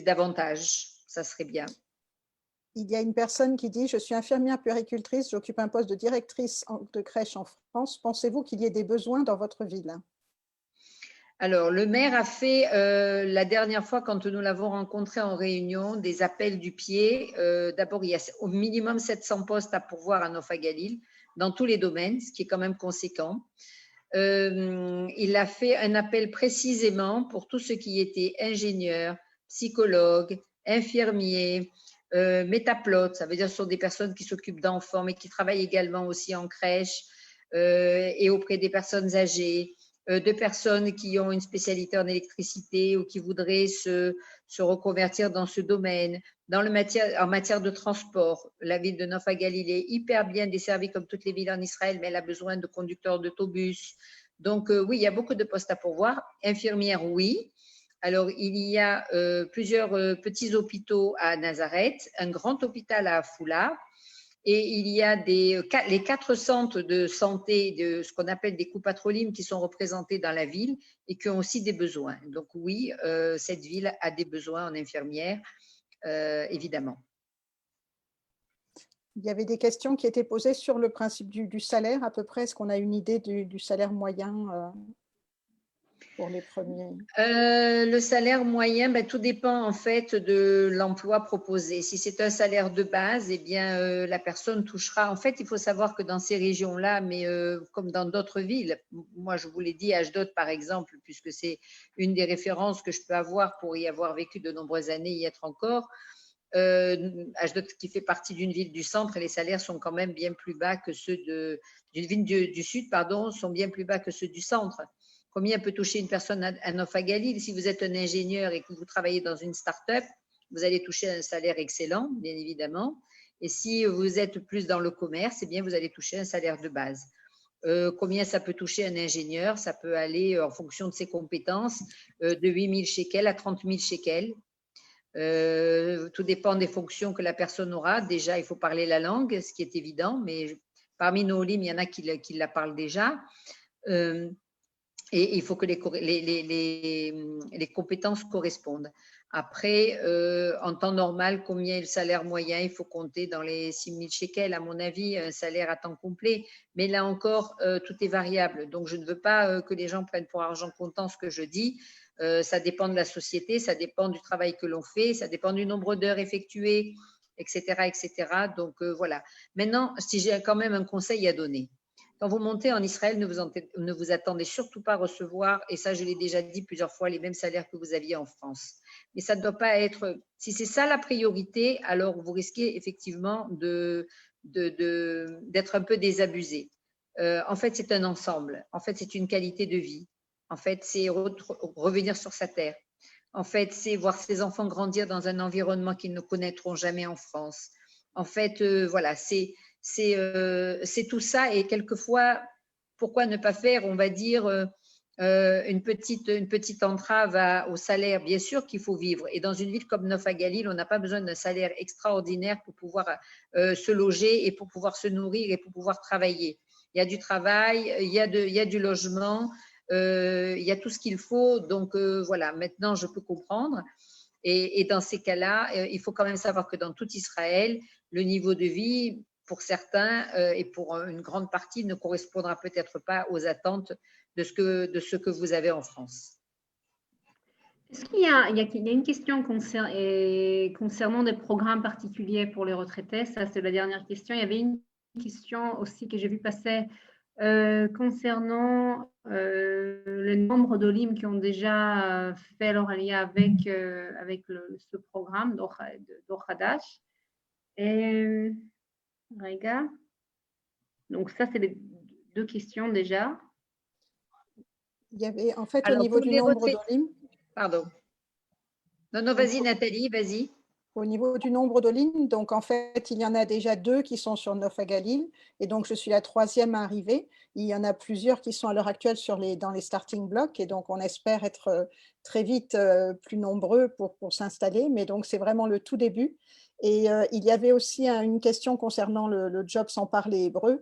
d'avantages. Ça serait bien. Il y a une personne qui dit « Je suis infirmière puéricultrice, j'occupe un poste de directrice de crèche en France. Pensez-vous qu'il y ait des besoins dans votre ville ?» Alors, le maire a fait, la dernière fois, quand nous l'avons rencontré en réunion, des appels du pied. D'abord, il y a au minimum 700 postes à pourvoir à Nofa Galil, dans tous les domaines, ce qui est quand même conséquent. Il a fait un appel précisément pour tous ceux qui étaient ingénieurs, psychologues, infirmiers, métaplotes, ça veut dire que ce sont des personnes qui s'occupent d'enfants, mais qui travaillent également aussi en crèche et auprès des personnes âgées, de personnes qui ont une spécialité en électricité ou qui voudraient se reconvertir dans ce domaine. En matière de transport, la ville de Nofa Galil est hyper bien desservie comme toutes les villes en Israël, mais elle a besoin de conducteurs d'autobus. Donc oui, il y a beaucoup de postes à pourvoir. Infirmières, oui. Alors, il y a plusieurs petits hôpitaux à Nazareth, un grand hôpital à Afula Et il y a les 4 centres de santé, de ce qu'on appelle des Coupatrolim, qui sont représentés dans la ville et qui ont aussi des besoins. Donc oui, cette ville a des besoins en infirmières, évidemment. Il y avait des questions qui étaient posées sur le principe du salaire, à peu près. Est-ce qu'on a une idée du salaire moyen pour les premiers? Le salaire moyen, tout dépend en fait de l'emploi proposé. Si c'est un salaire de base, eh bien, la personne touchera. En fait, il faut savoir que dans ces régions-là, mais comme dans d'autres villes, moi je vous l'ai dit, Ashdod par exemple, puisque c'est une des références que je peux avoir pour y avoir vécu de nombreuses années, y être encore. Ashdod qui fait partie d'une ville du centre, et les salaires sont quand même bien plus bas que ceux d'une ville du sud, pardon, sont bien plus bas que ceux du centre. Combien peut toucher une personne à Nova Galil? Si vous êtes un ingénieur et que vous travaillez dans une start-up, vous allez toucher un salaire excellent, bien évidemment. Et si vous êtes plus dans le commerce, eh bien, vous allez toucher un salaire de base. Combien ça peut toucher un ingénieur? Ça peut aller, en fonction de ses compétences, de 8 000 shekels à 30 000 shekels. Tout dépend des fonctions que la personne aura. Déjà, il faut parler la langue, ce qui est évident, mais parmi nos limes, il y en a qui la parlent déjà. Et il faut que les compétences correspondent. Après, en temps normal, combien est le salaire moyen? Il faut compter dans les 6 000 shekels, à mon avis, un salaire à temps complet. Mais là encore, tout est variable. Donc, je ne veux pas que les gens prennent pour argent comptant ce que je dis. Ça dépend de la société, ça dépend du travail que l'on fait, ça dépend du nombre d'heures effectuées, etc., etc. Donc, voilà. Maintenant, si j'ai quand même un conseil à donner. Quand vous montez en Israël, ne vous attendez surtout pas à recevoir, et ça je l'ai déjà dit plusieurs fois, les mêmes salaires que vous aviez en France. Mais ça ne doit pas être, si c'est ça la priorité, alors vous risquez effectivement d'être un peu désabusé. En fait, c'est un ensemble. En fait, c'est une qualité de vie. En fait, c'est revenir sur sa terre. En fait, c'est voir ses enfants grandir dans un environnement qu'ils ne connaîtront jamais en France. En fait, voilà, c'est tout ça. Et quelquefois, pourquoi ne pas faire, on va dire, une petite entrave au salaire? Bien sûr qu'il faut vivre. Et dans une ville comme Nova Galil, on n'a pas besoin d'un salaire extraordinaire pour pouvoir se loger et pour pouvoir se nourrir et pour pouvoir travailler. Il y a du travail, il y a du logement, il y a tout ce qu'il faut. Donc, voilà, maintenant, je peux comprendre. Et dans ces cas-là, il faut quand même savoir que dans tout Israël, le niveau de vie, pour certains et pour une grande partie, ne correspondra peut-être pas aux attentes de ce que vous avez en France. Est-ce qu'il y a une question concernant des programmes particuliers pour les retraités? Ça, c'est la dernière question. Il y avait une question aussi que j'ai vu passer concernant le nombre d'Olim qui ont déjà fait leur aliyah avec ce programme d'Orhadash. Et regarde. Donc ça, c'est les 2 questions déjà. Il y avait en fait Alors, au niveau du nombre d'Olim. Pardon. Non, vas-y Nathalie, vas-y. Au niveau du nombre d'Olim, donc en fait, il y en a déjà 2 qui sont sur Nova Galil, et donc je suis la 3e à arriver. Il y en a plusieurs qui sont à l'heure actuelle dans les starting blocks, et donc on espère être très vite plus nombreux pour s'installer, mais donc c'est vraiment le tout début. Et il y avait aussi une question concernant le job sans parler hébreu.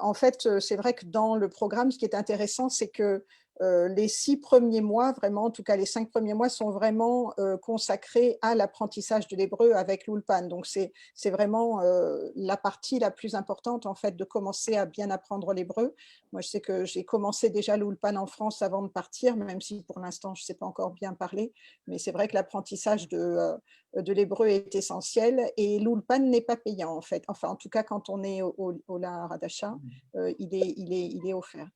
En fait, c'est vrai que dans le programme, ce qui est intéressant, c'est que les 6 premiers mois, vraiment, en tout cas les 5 premiers mois, sont vraiment consacrés à l'apprentissage de l'hébreu avec l'Ulpan. Donc, c'est vraiment la partie la plus importante, en fait, de commencer à bien apprendre l'hébreu. Moi, je sais que j'ai commencé déjà l'Ulpan en France avant de partir, même si pour l'instant, je ne sais pas encore bien parler. Mais c'est vrai que l'apprentissage de l'hébreu est essentiel, et l'Ulpan n'est pas payant, en fait. Enfin, en tout cas, quand on est au La Radasha, il est offert.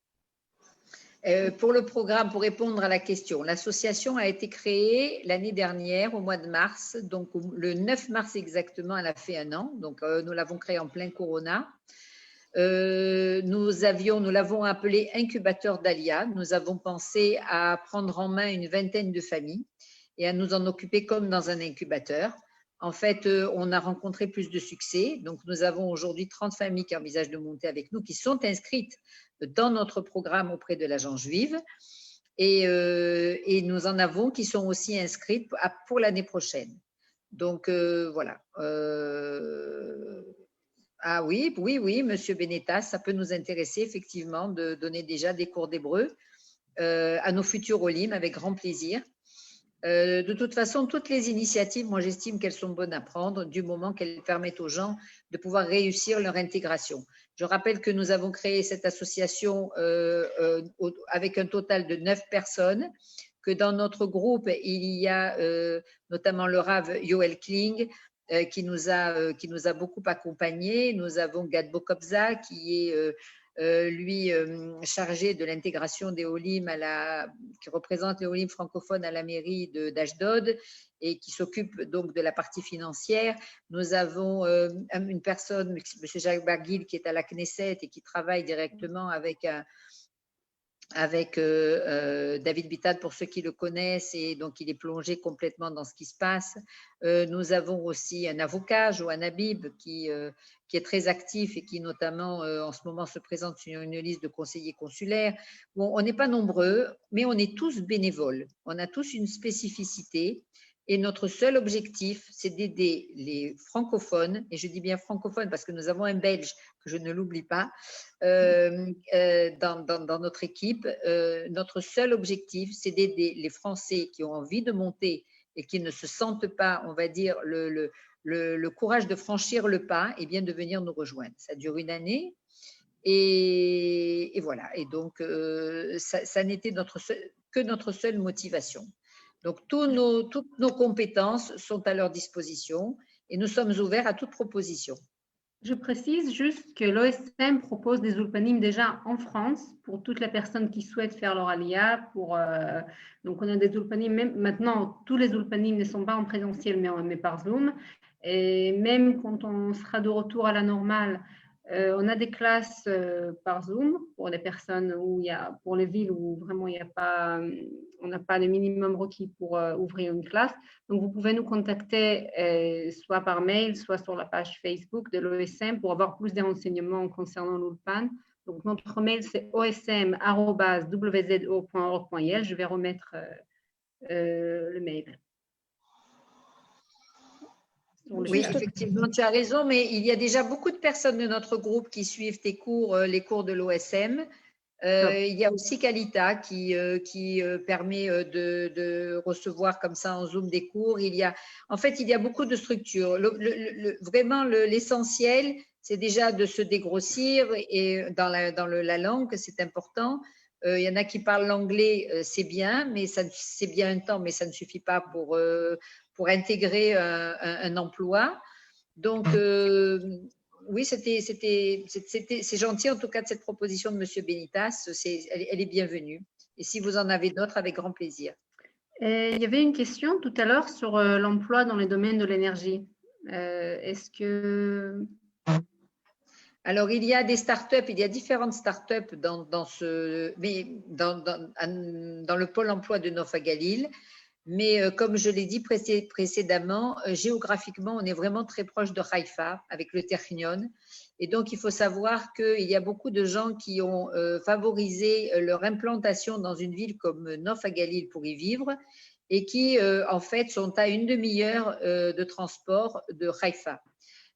Pour le programme, pour répondre à la question, l'association a été créée l'année dernière, au mois de mars. Donc, le 9 mars exactement, elle a fait 1 an. Donc, nous l'avons créée en plein Corona. Nous l'avons appelé incubateur d'Alia. Nous avons pensé à prendre en main une 20aine de familles et à nous en occuper comme dans un incubateur. En fait, on a rencontré plus de succès. Donc, nous avons aujourd'hui 30 familles qui envisagent de monter avec nous, qui sont inscrites dans notre programme auprès de l'agence juive. Et nous en avons qui sont aussi inscrites pour l'année prochaine. Donc, voilà. Ah oui, Monsieur Benetas, ça peut nous intéresser effectivement de donner déjà des cours d'hébreu à nos futurs Olim avec grand plaisir. De toute façon, toutes les initiatives, moi j'estime qu'elles sont bonnes à prendre du moment qu'elles permettent aux gens de pouvoir réussir leur intégration. Je rappelle que nous avons créé cette association avec un total de 9 personnes, que dans notre groupe, il y a notamment le Rav Yoel Kling, qui nous a beaucoup accompagnés. Nous avons Gad Bokobza, qui est lui chargé de l'intégration des Olim, qui représente les Olim francophones à la mairie d'Ashdod et qui s'occupe donc de la partie financière. Nous avons une personne, M. Jacques Barguil, qui est à la Knesset et qui travaille directement avec David Bittad, pour ceux qui le connaissent, et donc il est plongé complètement dans ce qui se passe. Nous avons aussi un avocat, Johan Habib, qui est très actif et qui notamment en ce moment se présente sur une liste de conseillers consulaires. Bon, on n'est pas nombreux, mais on est tous bénévoles. On a tous une spécificité. Et notre seul objectif, c'est d'aider les francophones, et je dis bien francophones parce que nous avons un Belge, que je ne l'oublie pas, dans notre équipe. Notre seul objectif, c'est d'aider les Français qui ont envie de monter et qui ne se sentent pas, on va dire, le courage de franchir le pas, et bien de venir nous rejoindre. Ça dure une année. Et voilà. Et donc, ça n'était que notre seule motivation. Donc, toutes nos compétences sont à leur disposition et nous sommes ouverts à toute proposition. Je précise juste que l'OSM propose des Ulpanim déjà en France pour toutes les personnes qui souhaitent faire leur Aliyah. Donc, on a des Ulpanim, même maintenant, tous les Ulpanim ne sont pas en présentiel, mais par Zoom. Et même quand on sera de retour à la normale, on a des classes par Zoom pour les personnes pour les villes où vraiment on n'a pas le minimum requis pour ouvrir une classe. Donc, vous pouvez nous contacter soit par mail, soit sur la page Facebook de l'OSM pour avoir plus de renseignements concernant l'Ulpan. Donc, notre mail, c'est osm@wzo.org.il. Je vais remettre le mail. Oui, effectivement, tu as raison, mais il y a déjà beaucoup de personnes de notre groupe qui suivent les cours de l'OSM. Il y a aussi Kalita qui permet de recevoir comme ça en Zoom des cours. En fait, il y a beaucoup de structures. Vraiment, l'essentiel, c'est déjà de se dégrossir et dans la langue, c'est important. Il y en a qui parlent l'anglais, c'est bien, mais c'est bien un temps, mais ça ne suffit pas pour intégrer un emploi. Donc, oui, c'est gentil en tout cas de cette proposition de M. Benitas, elle est bienvenue. Et si vous en avez d'autres, avec grand plaisir. Il y avait une question tout à l'heure sur l'emploi dans les domaines de l'énergie. Est-ce que… Alors, il y a des startups, il y a différentes startups dans le pôle emploi de Nof Galil. Mais comme je l'ai dit précédemment, géographiquement, on est vraiment très proche de Haïfa avec le Technion. Et donc, il faut savoir qu'il y a beaucoup de gens qui ont favorisé leur implantation dans une ville comme Nof Galil pour y vivre et qui, en fait, sont à une demi-heure de transport de Haïfa.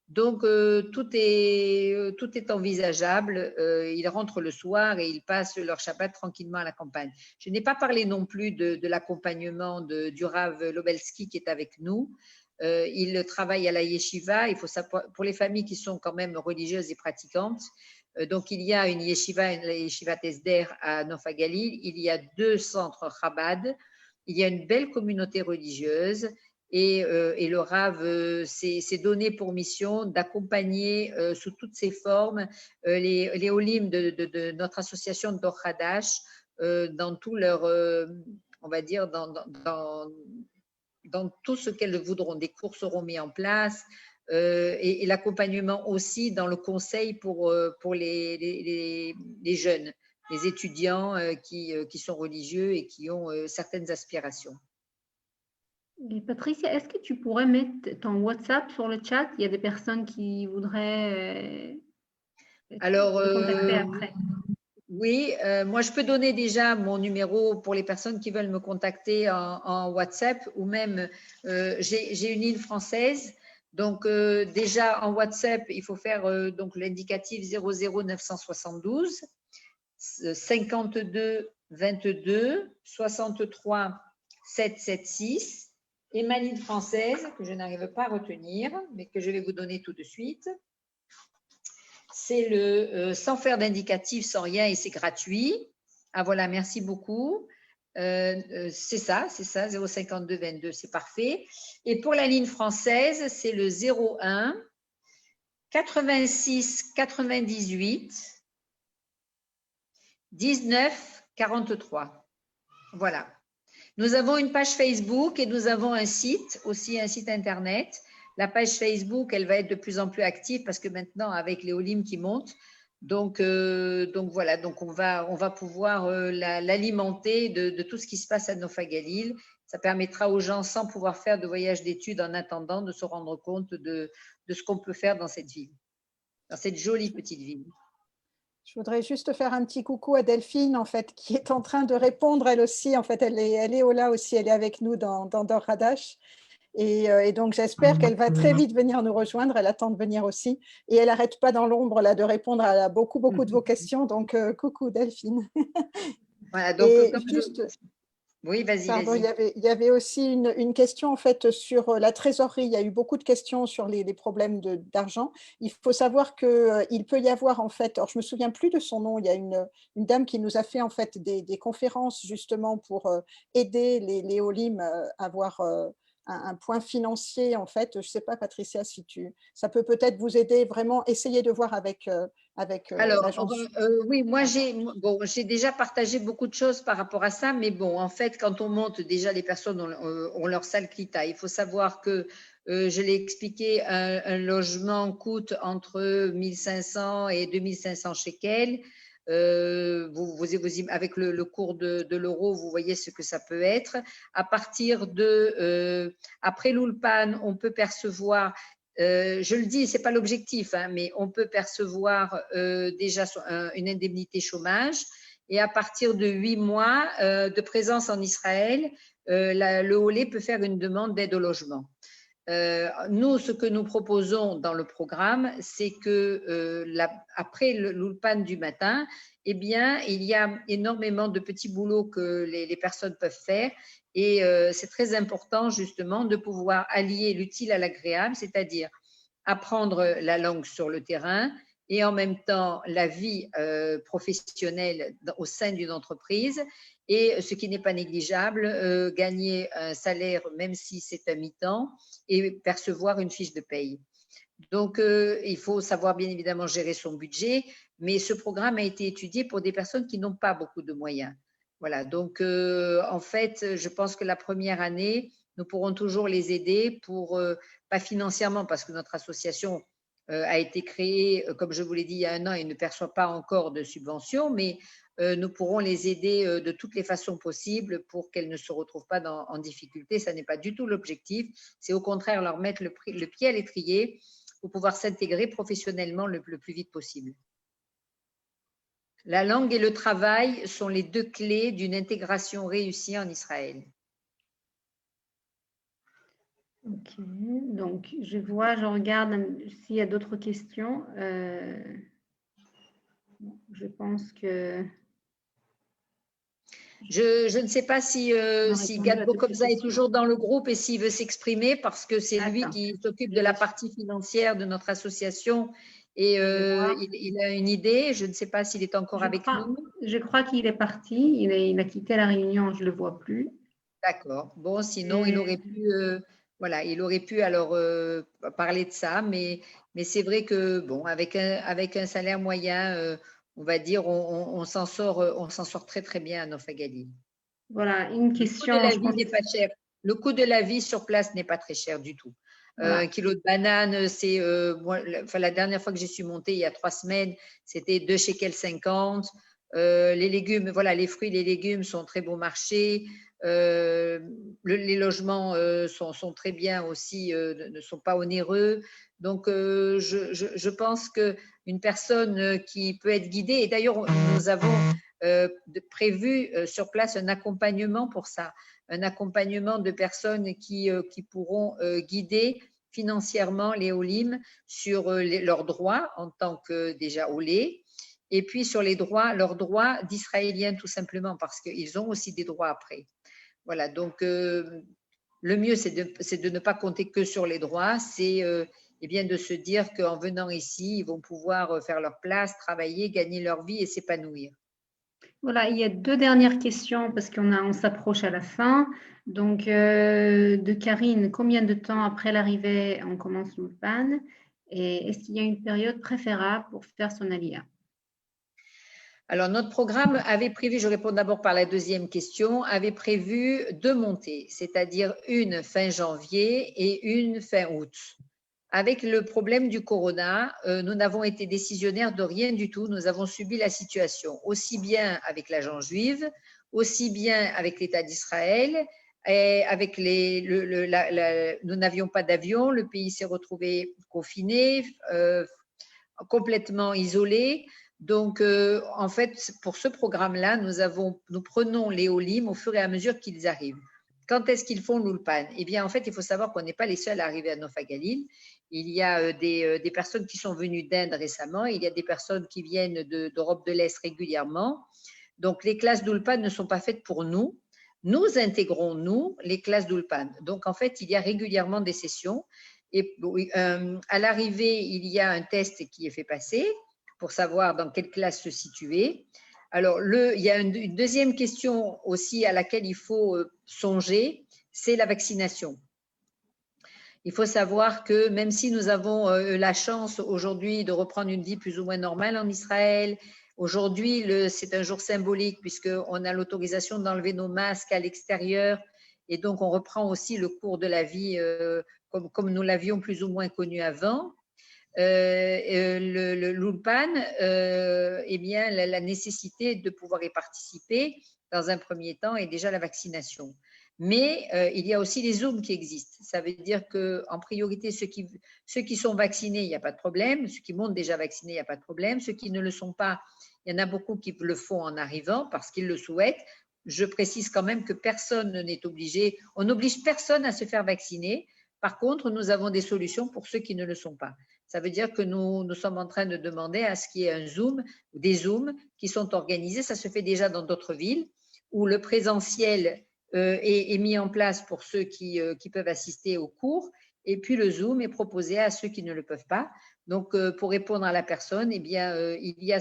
Donc, tout est envisageable. Ils rentrent le soir et ils passent leur Shabbat tranquillement à la campagne. Je n'ai pas parlé non plus de l'accompagnement du Rav Lobelski qui est avec nous. Il travaille à la yeshiva. Il faut savoir, pour les familles qui sont quand même religieuses et pratiquantes. Donc, il y a une yeshiva, la yeshiva Tesder à Nof Galil. Il y a 2 centres Chabad. Il y a une belle communauté religieuse. Et le Rav s'est donné pour mission d'accompagner sous toutes ses formes les Olim de notre association de Dor Hadash dans tout leur, on va dire, dans tout ce qu'elles voudront. Des cours seront mis en place et l'accompagnement aussi dans le conseil pour les jeunes, les étudiants qui sont religieux et qui ont certaines aspirations. Et Patricia, est-ce que tu pourrais mettre ton WhatsApp sur le chat? Il y a des personnes qui voudraient te contacter après. Oui, moi je peux donner déjà mon numéro pour les personnes qui veulent me contacter en WhatsApp ou même j'ai une ligne française Donc, déjà en WhatsApp, il faut faire donc l'indicatif 00 972 52 22 63 776 et ma ligne française que je n'arrive pas à retenir, mais que je vais vous donner tout de suite. C'est le sans faire d'indicatif, sans rien et c'est gratuit. Ah voilà, merci beaucoup. C'est ça, 052 22, c'est parfait. Et pour la ligne française, c'est le 01 86 98 19 43. Voilà. Nous avons une page Facebook et nous avons un site, aussi un site internet. La page Facebook, elle va être de plus en plus active parce que maintenant, avec les Olim qui montent, donc voilà, donc on va pouvoir l'alimenter de tout ce qui se passe à Nofa Galil. Ça permettra aux gens, sans pouvoir faire de voyage d'études en attendant, de se rendre compte de ce qu'on peut faire dans cette ville, dans cette jolie petite ville. Je voudrais juste faire un petit coucou à Delphine, en fait, qui est en train de répondre, elle aussi. En fait, elle est là aussi, elle est avec nous dans Dor Hadash. Et donc, j'espère qu'elle va très vite venir nous rejoindre. Elle attend de venir aussi. Et elle n'arrête pas dans l'ombre là de répondre à beaucoup de vos questions. Donc, coucou Delphine. Voilà, donc, juste… Oui, vas-y, Pardon, vas-y. il y avait aussi une question en fait sur la trésorerie. Il y a eu beaucoup de questions sur les problèmes d'argent. Il faut savoir qu'il peut y avoir en fait, alors je me souviens plus de son nom, il y a une dame qui nous a fait en fait des conférences justement pour aider les Olim à avoir un point financier en fait. Je ne sais pas Patricia si ça peut peut-être vous aider vraiment, essayer de voir avec alors, l'agence. oui, moi j'ai déjà partagé beaucoup de choses par rapport à ça, mais bon, en fait, quand on monte, déjà les personnes ont leur salle Klita. Il faut savoir que, je l'ai expliqué, un logement coûte entre 1500 et 2500 shekels. Avec le cours de l'euro, vous voyez ce que ça peut être. À partir après l'Ulpan, on peut percevoir… je le dis, ce n'est pas l'objectif, hein, mais on peut percevoir déjà une indemnité chômage et à partir de 8 mois de présence en Israël, le Olé peut faire une demande d'aide au logement. Nous, ce que nous proposons dans le programme, c'est que après l'ulpan du matin, eh bien, il y a énormément de petits boulots que les personnes peuvent faire et c'est très important justement de pouvoir allier l'utile à l'agréable, c'est-à-dire apprendre la langue sur le terrain et en même temps la vie professionnelle au sein d'une entreprise et ce qui n'est pas négligeable, gagner un salaire même si c'est à mi-temps et percevoir une fiche de paye. Donc, il faut savoir bien évidemment gérer son budget, mais ce programme a été étudié pour des personnes qui n'ont pas beaucoup de moyens. Voilà, donc en fait, je pense que la première année, nous pourrons toujours les aider pas financièrement parce que notre association a été créée, comme je vous l'ai dit, il y a 1 an et ne perçoit pas encore de subventions, mais nous pourrons les aider de toutes les façons possibles pour qu'elles ne se retrouvent pas en difficulté. Ça n'est pas du tout l'objectif, c'est au contraire leur mettre le pied à l'étrier pour pouvoir s'intégrer professionnellement le plus vite possible. La langue et le travail sont les 2 clés d'une intégration réussie en Israël. Ok, donc je regarde s'il y a d'autres questions. Je pense que… Je ne sais pas si Gadbo Kobza est toujours dans le groupe et s'il veut s'exprimer parce que c'est lui qui s'occupe de la partie financière de notre association et il a une idée. Je ne sais pas s'il est encore avec nous. Je crois qu'il est parti. Il a quitté la réunion, je ne le vois plus. D'accord. Bon, sinon, il aurait pu alors parler de ça, mais c'est vrai que, bon, avec un salaire moyen, on va dire, on s'en sort très, très bien à Nofa Galil. Voilà, une question. Le coût de la vie n'est pas cher. Le coût de la vie sur place n'est pas très cher du tout. Voilà. 1 kilo de banane, c'est, la dernière fois que j'y suis montée, il y a 3 semaines, c'était 2 shekels 50. Les légumes, voilà, les fruits, les légumes sont très bon marché. Les logements sont très bien aussi, ne sont pas onéreux. Donc, je pense qu'une personne qui peut être guidée, et d'ailleurs, nous avons prévu sur place un accompagnement pour ça, un accompagnement de personnes qui pourront guider financièrement les Olim sur leurs droits en tant que déjà Olé, et puis sur leurs droits d'Israéliens tout simplement, parce qu'ils ont aussi des droits après. Voilà, donc le mieux, c'est de ne pas compter que sur les droits, c'est bien de se dire qu'en venant ici, ils vont pouvoir faire leur place, travailler, gagner leur vie et s'épanouir. Voilà, il y a 2 dernières questions parce qu'on s'approche à la fin. Donc, de Karine, combien de temps après l'arrivée on commence l'Ulpan? Et est-ce qu'il y a une période préférable pour faire son Aliyah? Alors, notre programme avait prévu, je réponds d'abord par la deuxième question, avait prévu 2 montées, c'est-à-dire une fin janvier et une fin août. Avec le problème du corona, nous n'avons été décisionnaires de rien du tout. Nous avons subi la situation, aussi bien avec l'agence juive, aussi bien avec l'État d'Israël. Et avec nous n'avions pas d'avion, le pays s'est retrouvé confiné, complètement isolé. Donc, en fait, pour ce programme-là, nous prenons les Olim au fur et à mesure qu'ils arrivent. Quand est-ce qu'ils font l'Ulpan? Eh bien, en fait, il faut savoir qu'on n'est pas les seuls à arriver à Nof HaGalil. Il y a des personnes qui sont venues d'Inde récemment, il y a des personnes qui viennent d'Europe de l'Est régulièrement. Donc, les classes d'Ulpan ne sont pas faites pour nous. Nous intégrons, nous, les classes d'Ulpan. Donc, en fait, il y a régulièrement des sessions. Et à l'arrivée, il y a un test qui est fait passer pour savoir dans quelle classe se situer. Alors, il y a une deuxième question aussi à laquelle il faut songer, c'est la vaccination. Il faut savoir que même si nous avons la chance aujourd'hui de reprendre une vie plus ou moins normale en Israël, aujourd'hui c'est un jour symbolique puisqu'on a l'autorisation d'enlever nos masques à l'extérieur et donc on reprend aussi le cours de la vie comme nous l'avions plus ou moins connu avant. L'Ulpan, eh bien, la nécessité de pouvoir y participer dans un premier temps est déjà la vaccination. Mais il y a aussi les Zooms qui existent. Ça veut dire qu'en priorité, ceux qui sont vaccinés, il n'y a pas de problème. Ceux qui montent déjà vaccinés, il n'y a pas de problème. Ceux qui ne le sont pas, il y en a beaucoup qui le font en arrivant parce qu'ils le souhaitent. Je précise quand même que personne n'est obligé, on n'oblige personne à se faire vacciner. Par contre, nous avons des solutions pour ceux qui ne le sont pas. Ça veut dire que nous sommes en train de demander à ce qu'il y ait un Zoom ou des Zooms qui sont organisés. Ça se fait déjà dans d'autres villes où le présentiel est mis en place pour ceux qui peuvent assister au cours et puis le Zoom est proposé à ceux qui ne le peuvent pas. Donc, pour répondre à la personne, eh bien, il y a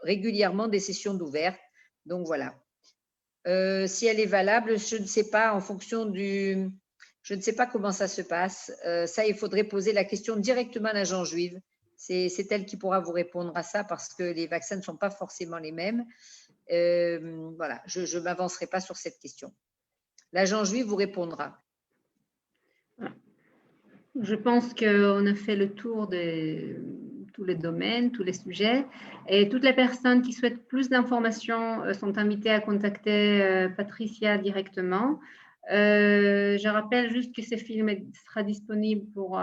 régulièrement des sessions d'ouvertes. Donc, voilà. Si elle est valable, je ne sais pas en fonction du… Je ne sais pas comment ça se passe. Ça, il faudrait poser la question directement à l'agence juive. C'est elle qui pourra vous répondre à ça parce que les vaccins ne sont pas forcément les mêmes. Voilà, je ne m'avancerai pas sur cette question. L'agence juive vous répondra. Je pense qu'on a fait le tour de tous les domaines, tous les sujets. Et toutes les personnes qui souhaitent plus d'informations sont invitées à contacter Patricia directement. Je rappelle juste que ce film sera disponible pour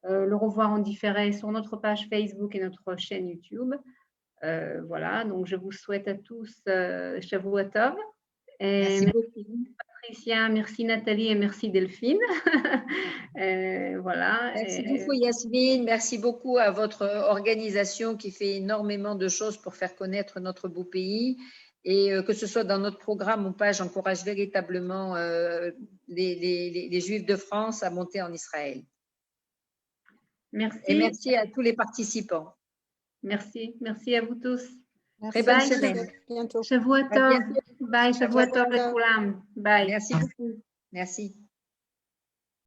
le revoir en différé sur notre page Facebook et notre chaîne YouTube. Voilà, donc je vous souhaite à tous Shavua Tov. Merci beaucoup. Patricia, merci Nathalie et merci Delphine. Voilà. Merci beaucoup Yasmine, merci beaucoup à votre organisation qui fait énormément de choses pour faire connaître notre beau pays. Et que ce soit dans notre programme ou pas, j'encourage véritablement les Juifs de France à monter en Israël. Merci. Et merci à tous les participants. Merci. Merci à vous tous. Très bonne semaine. Bientôt. Shavua Tov. Bye. Shavua Tov לכולם. Bye. Merci beaucoup. Merci.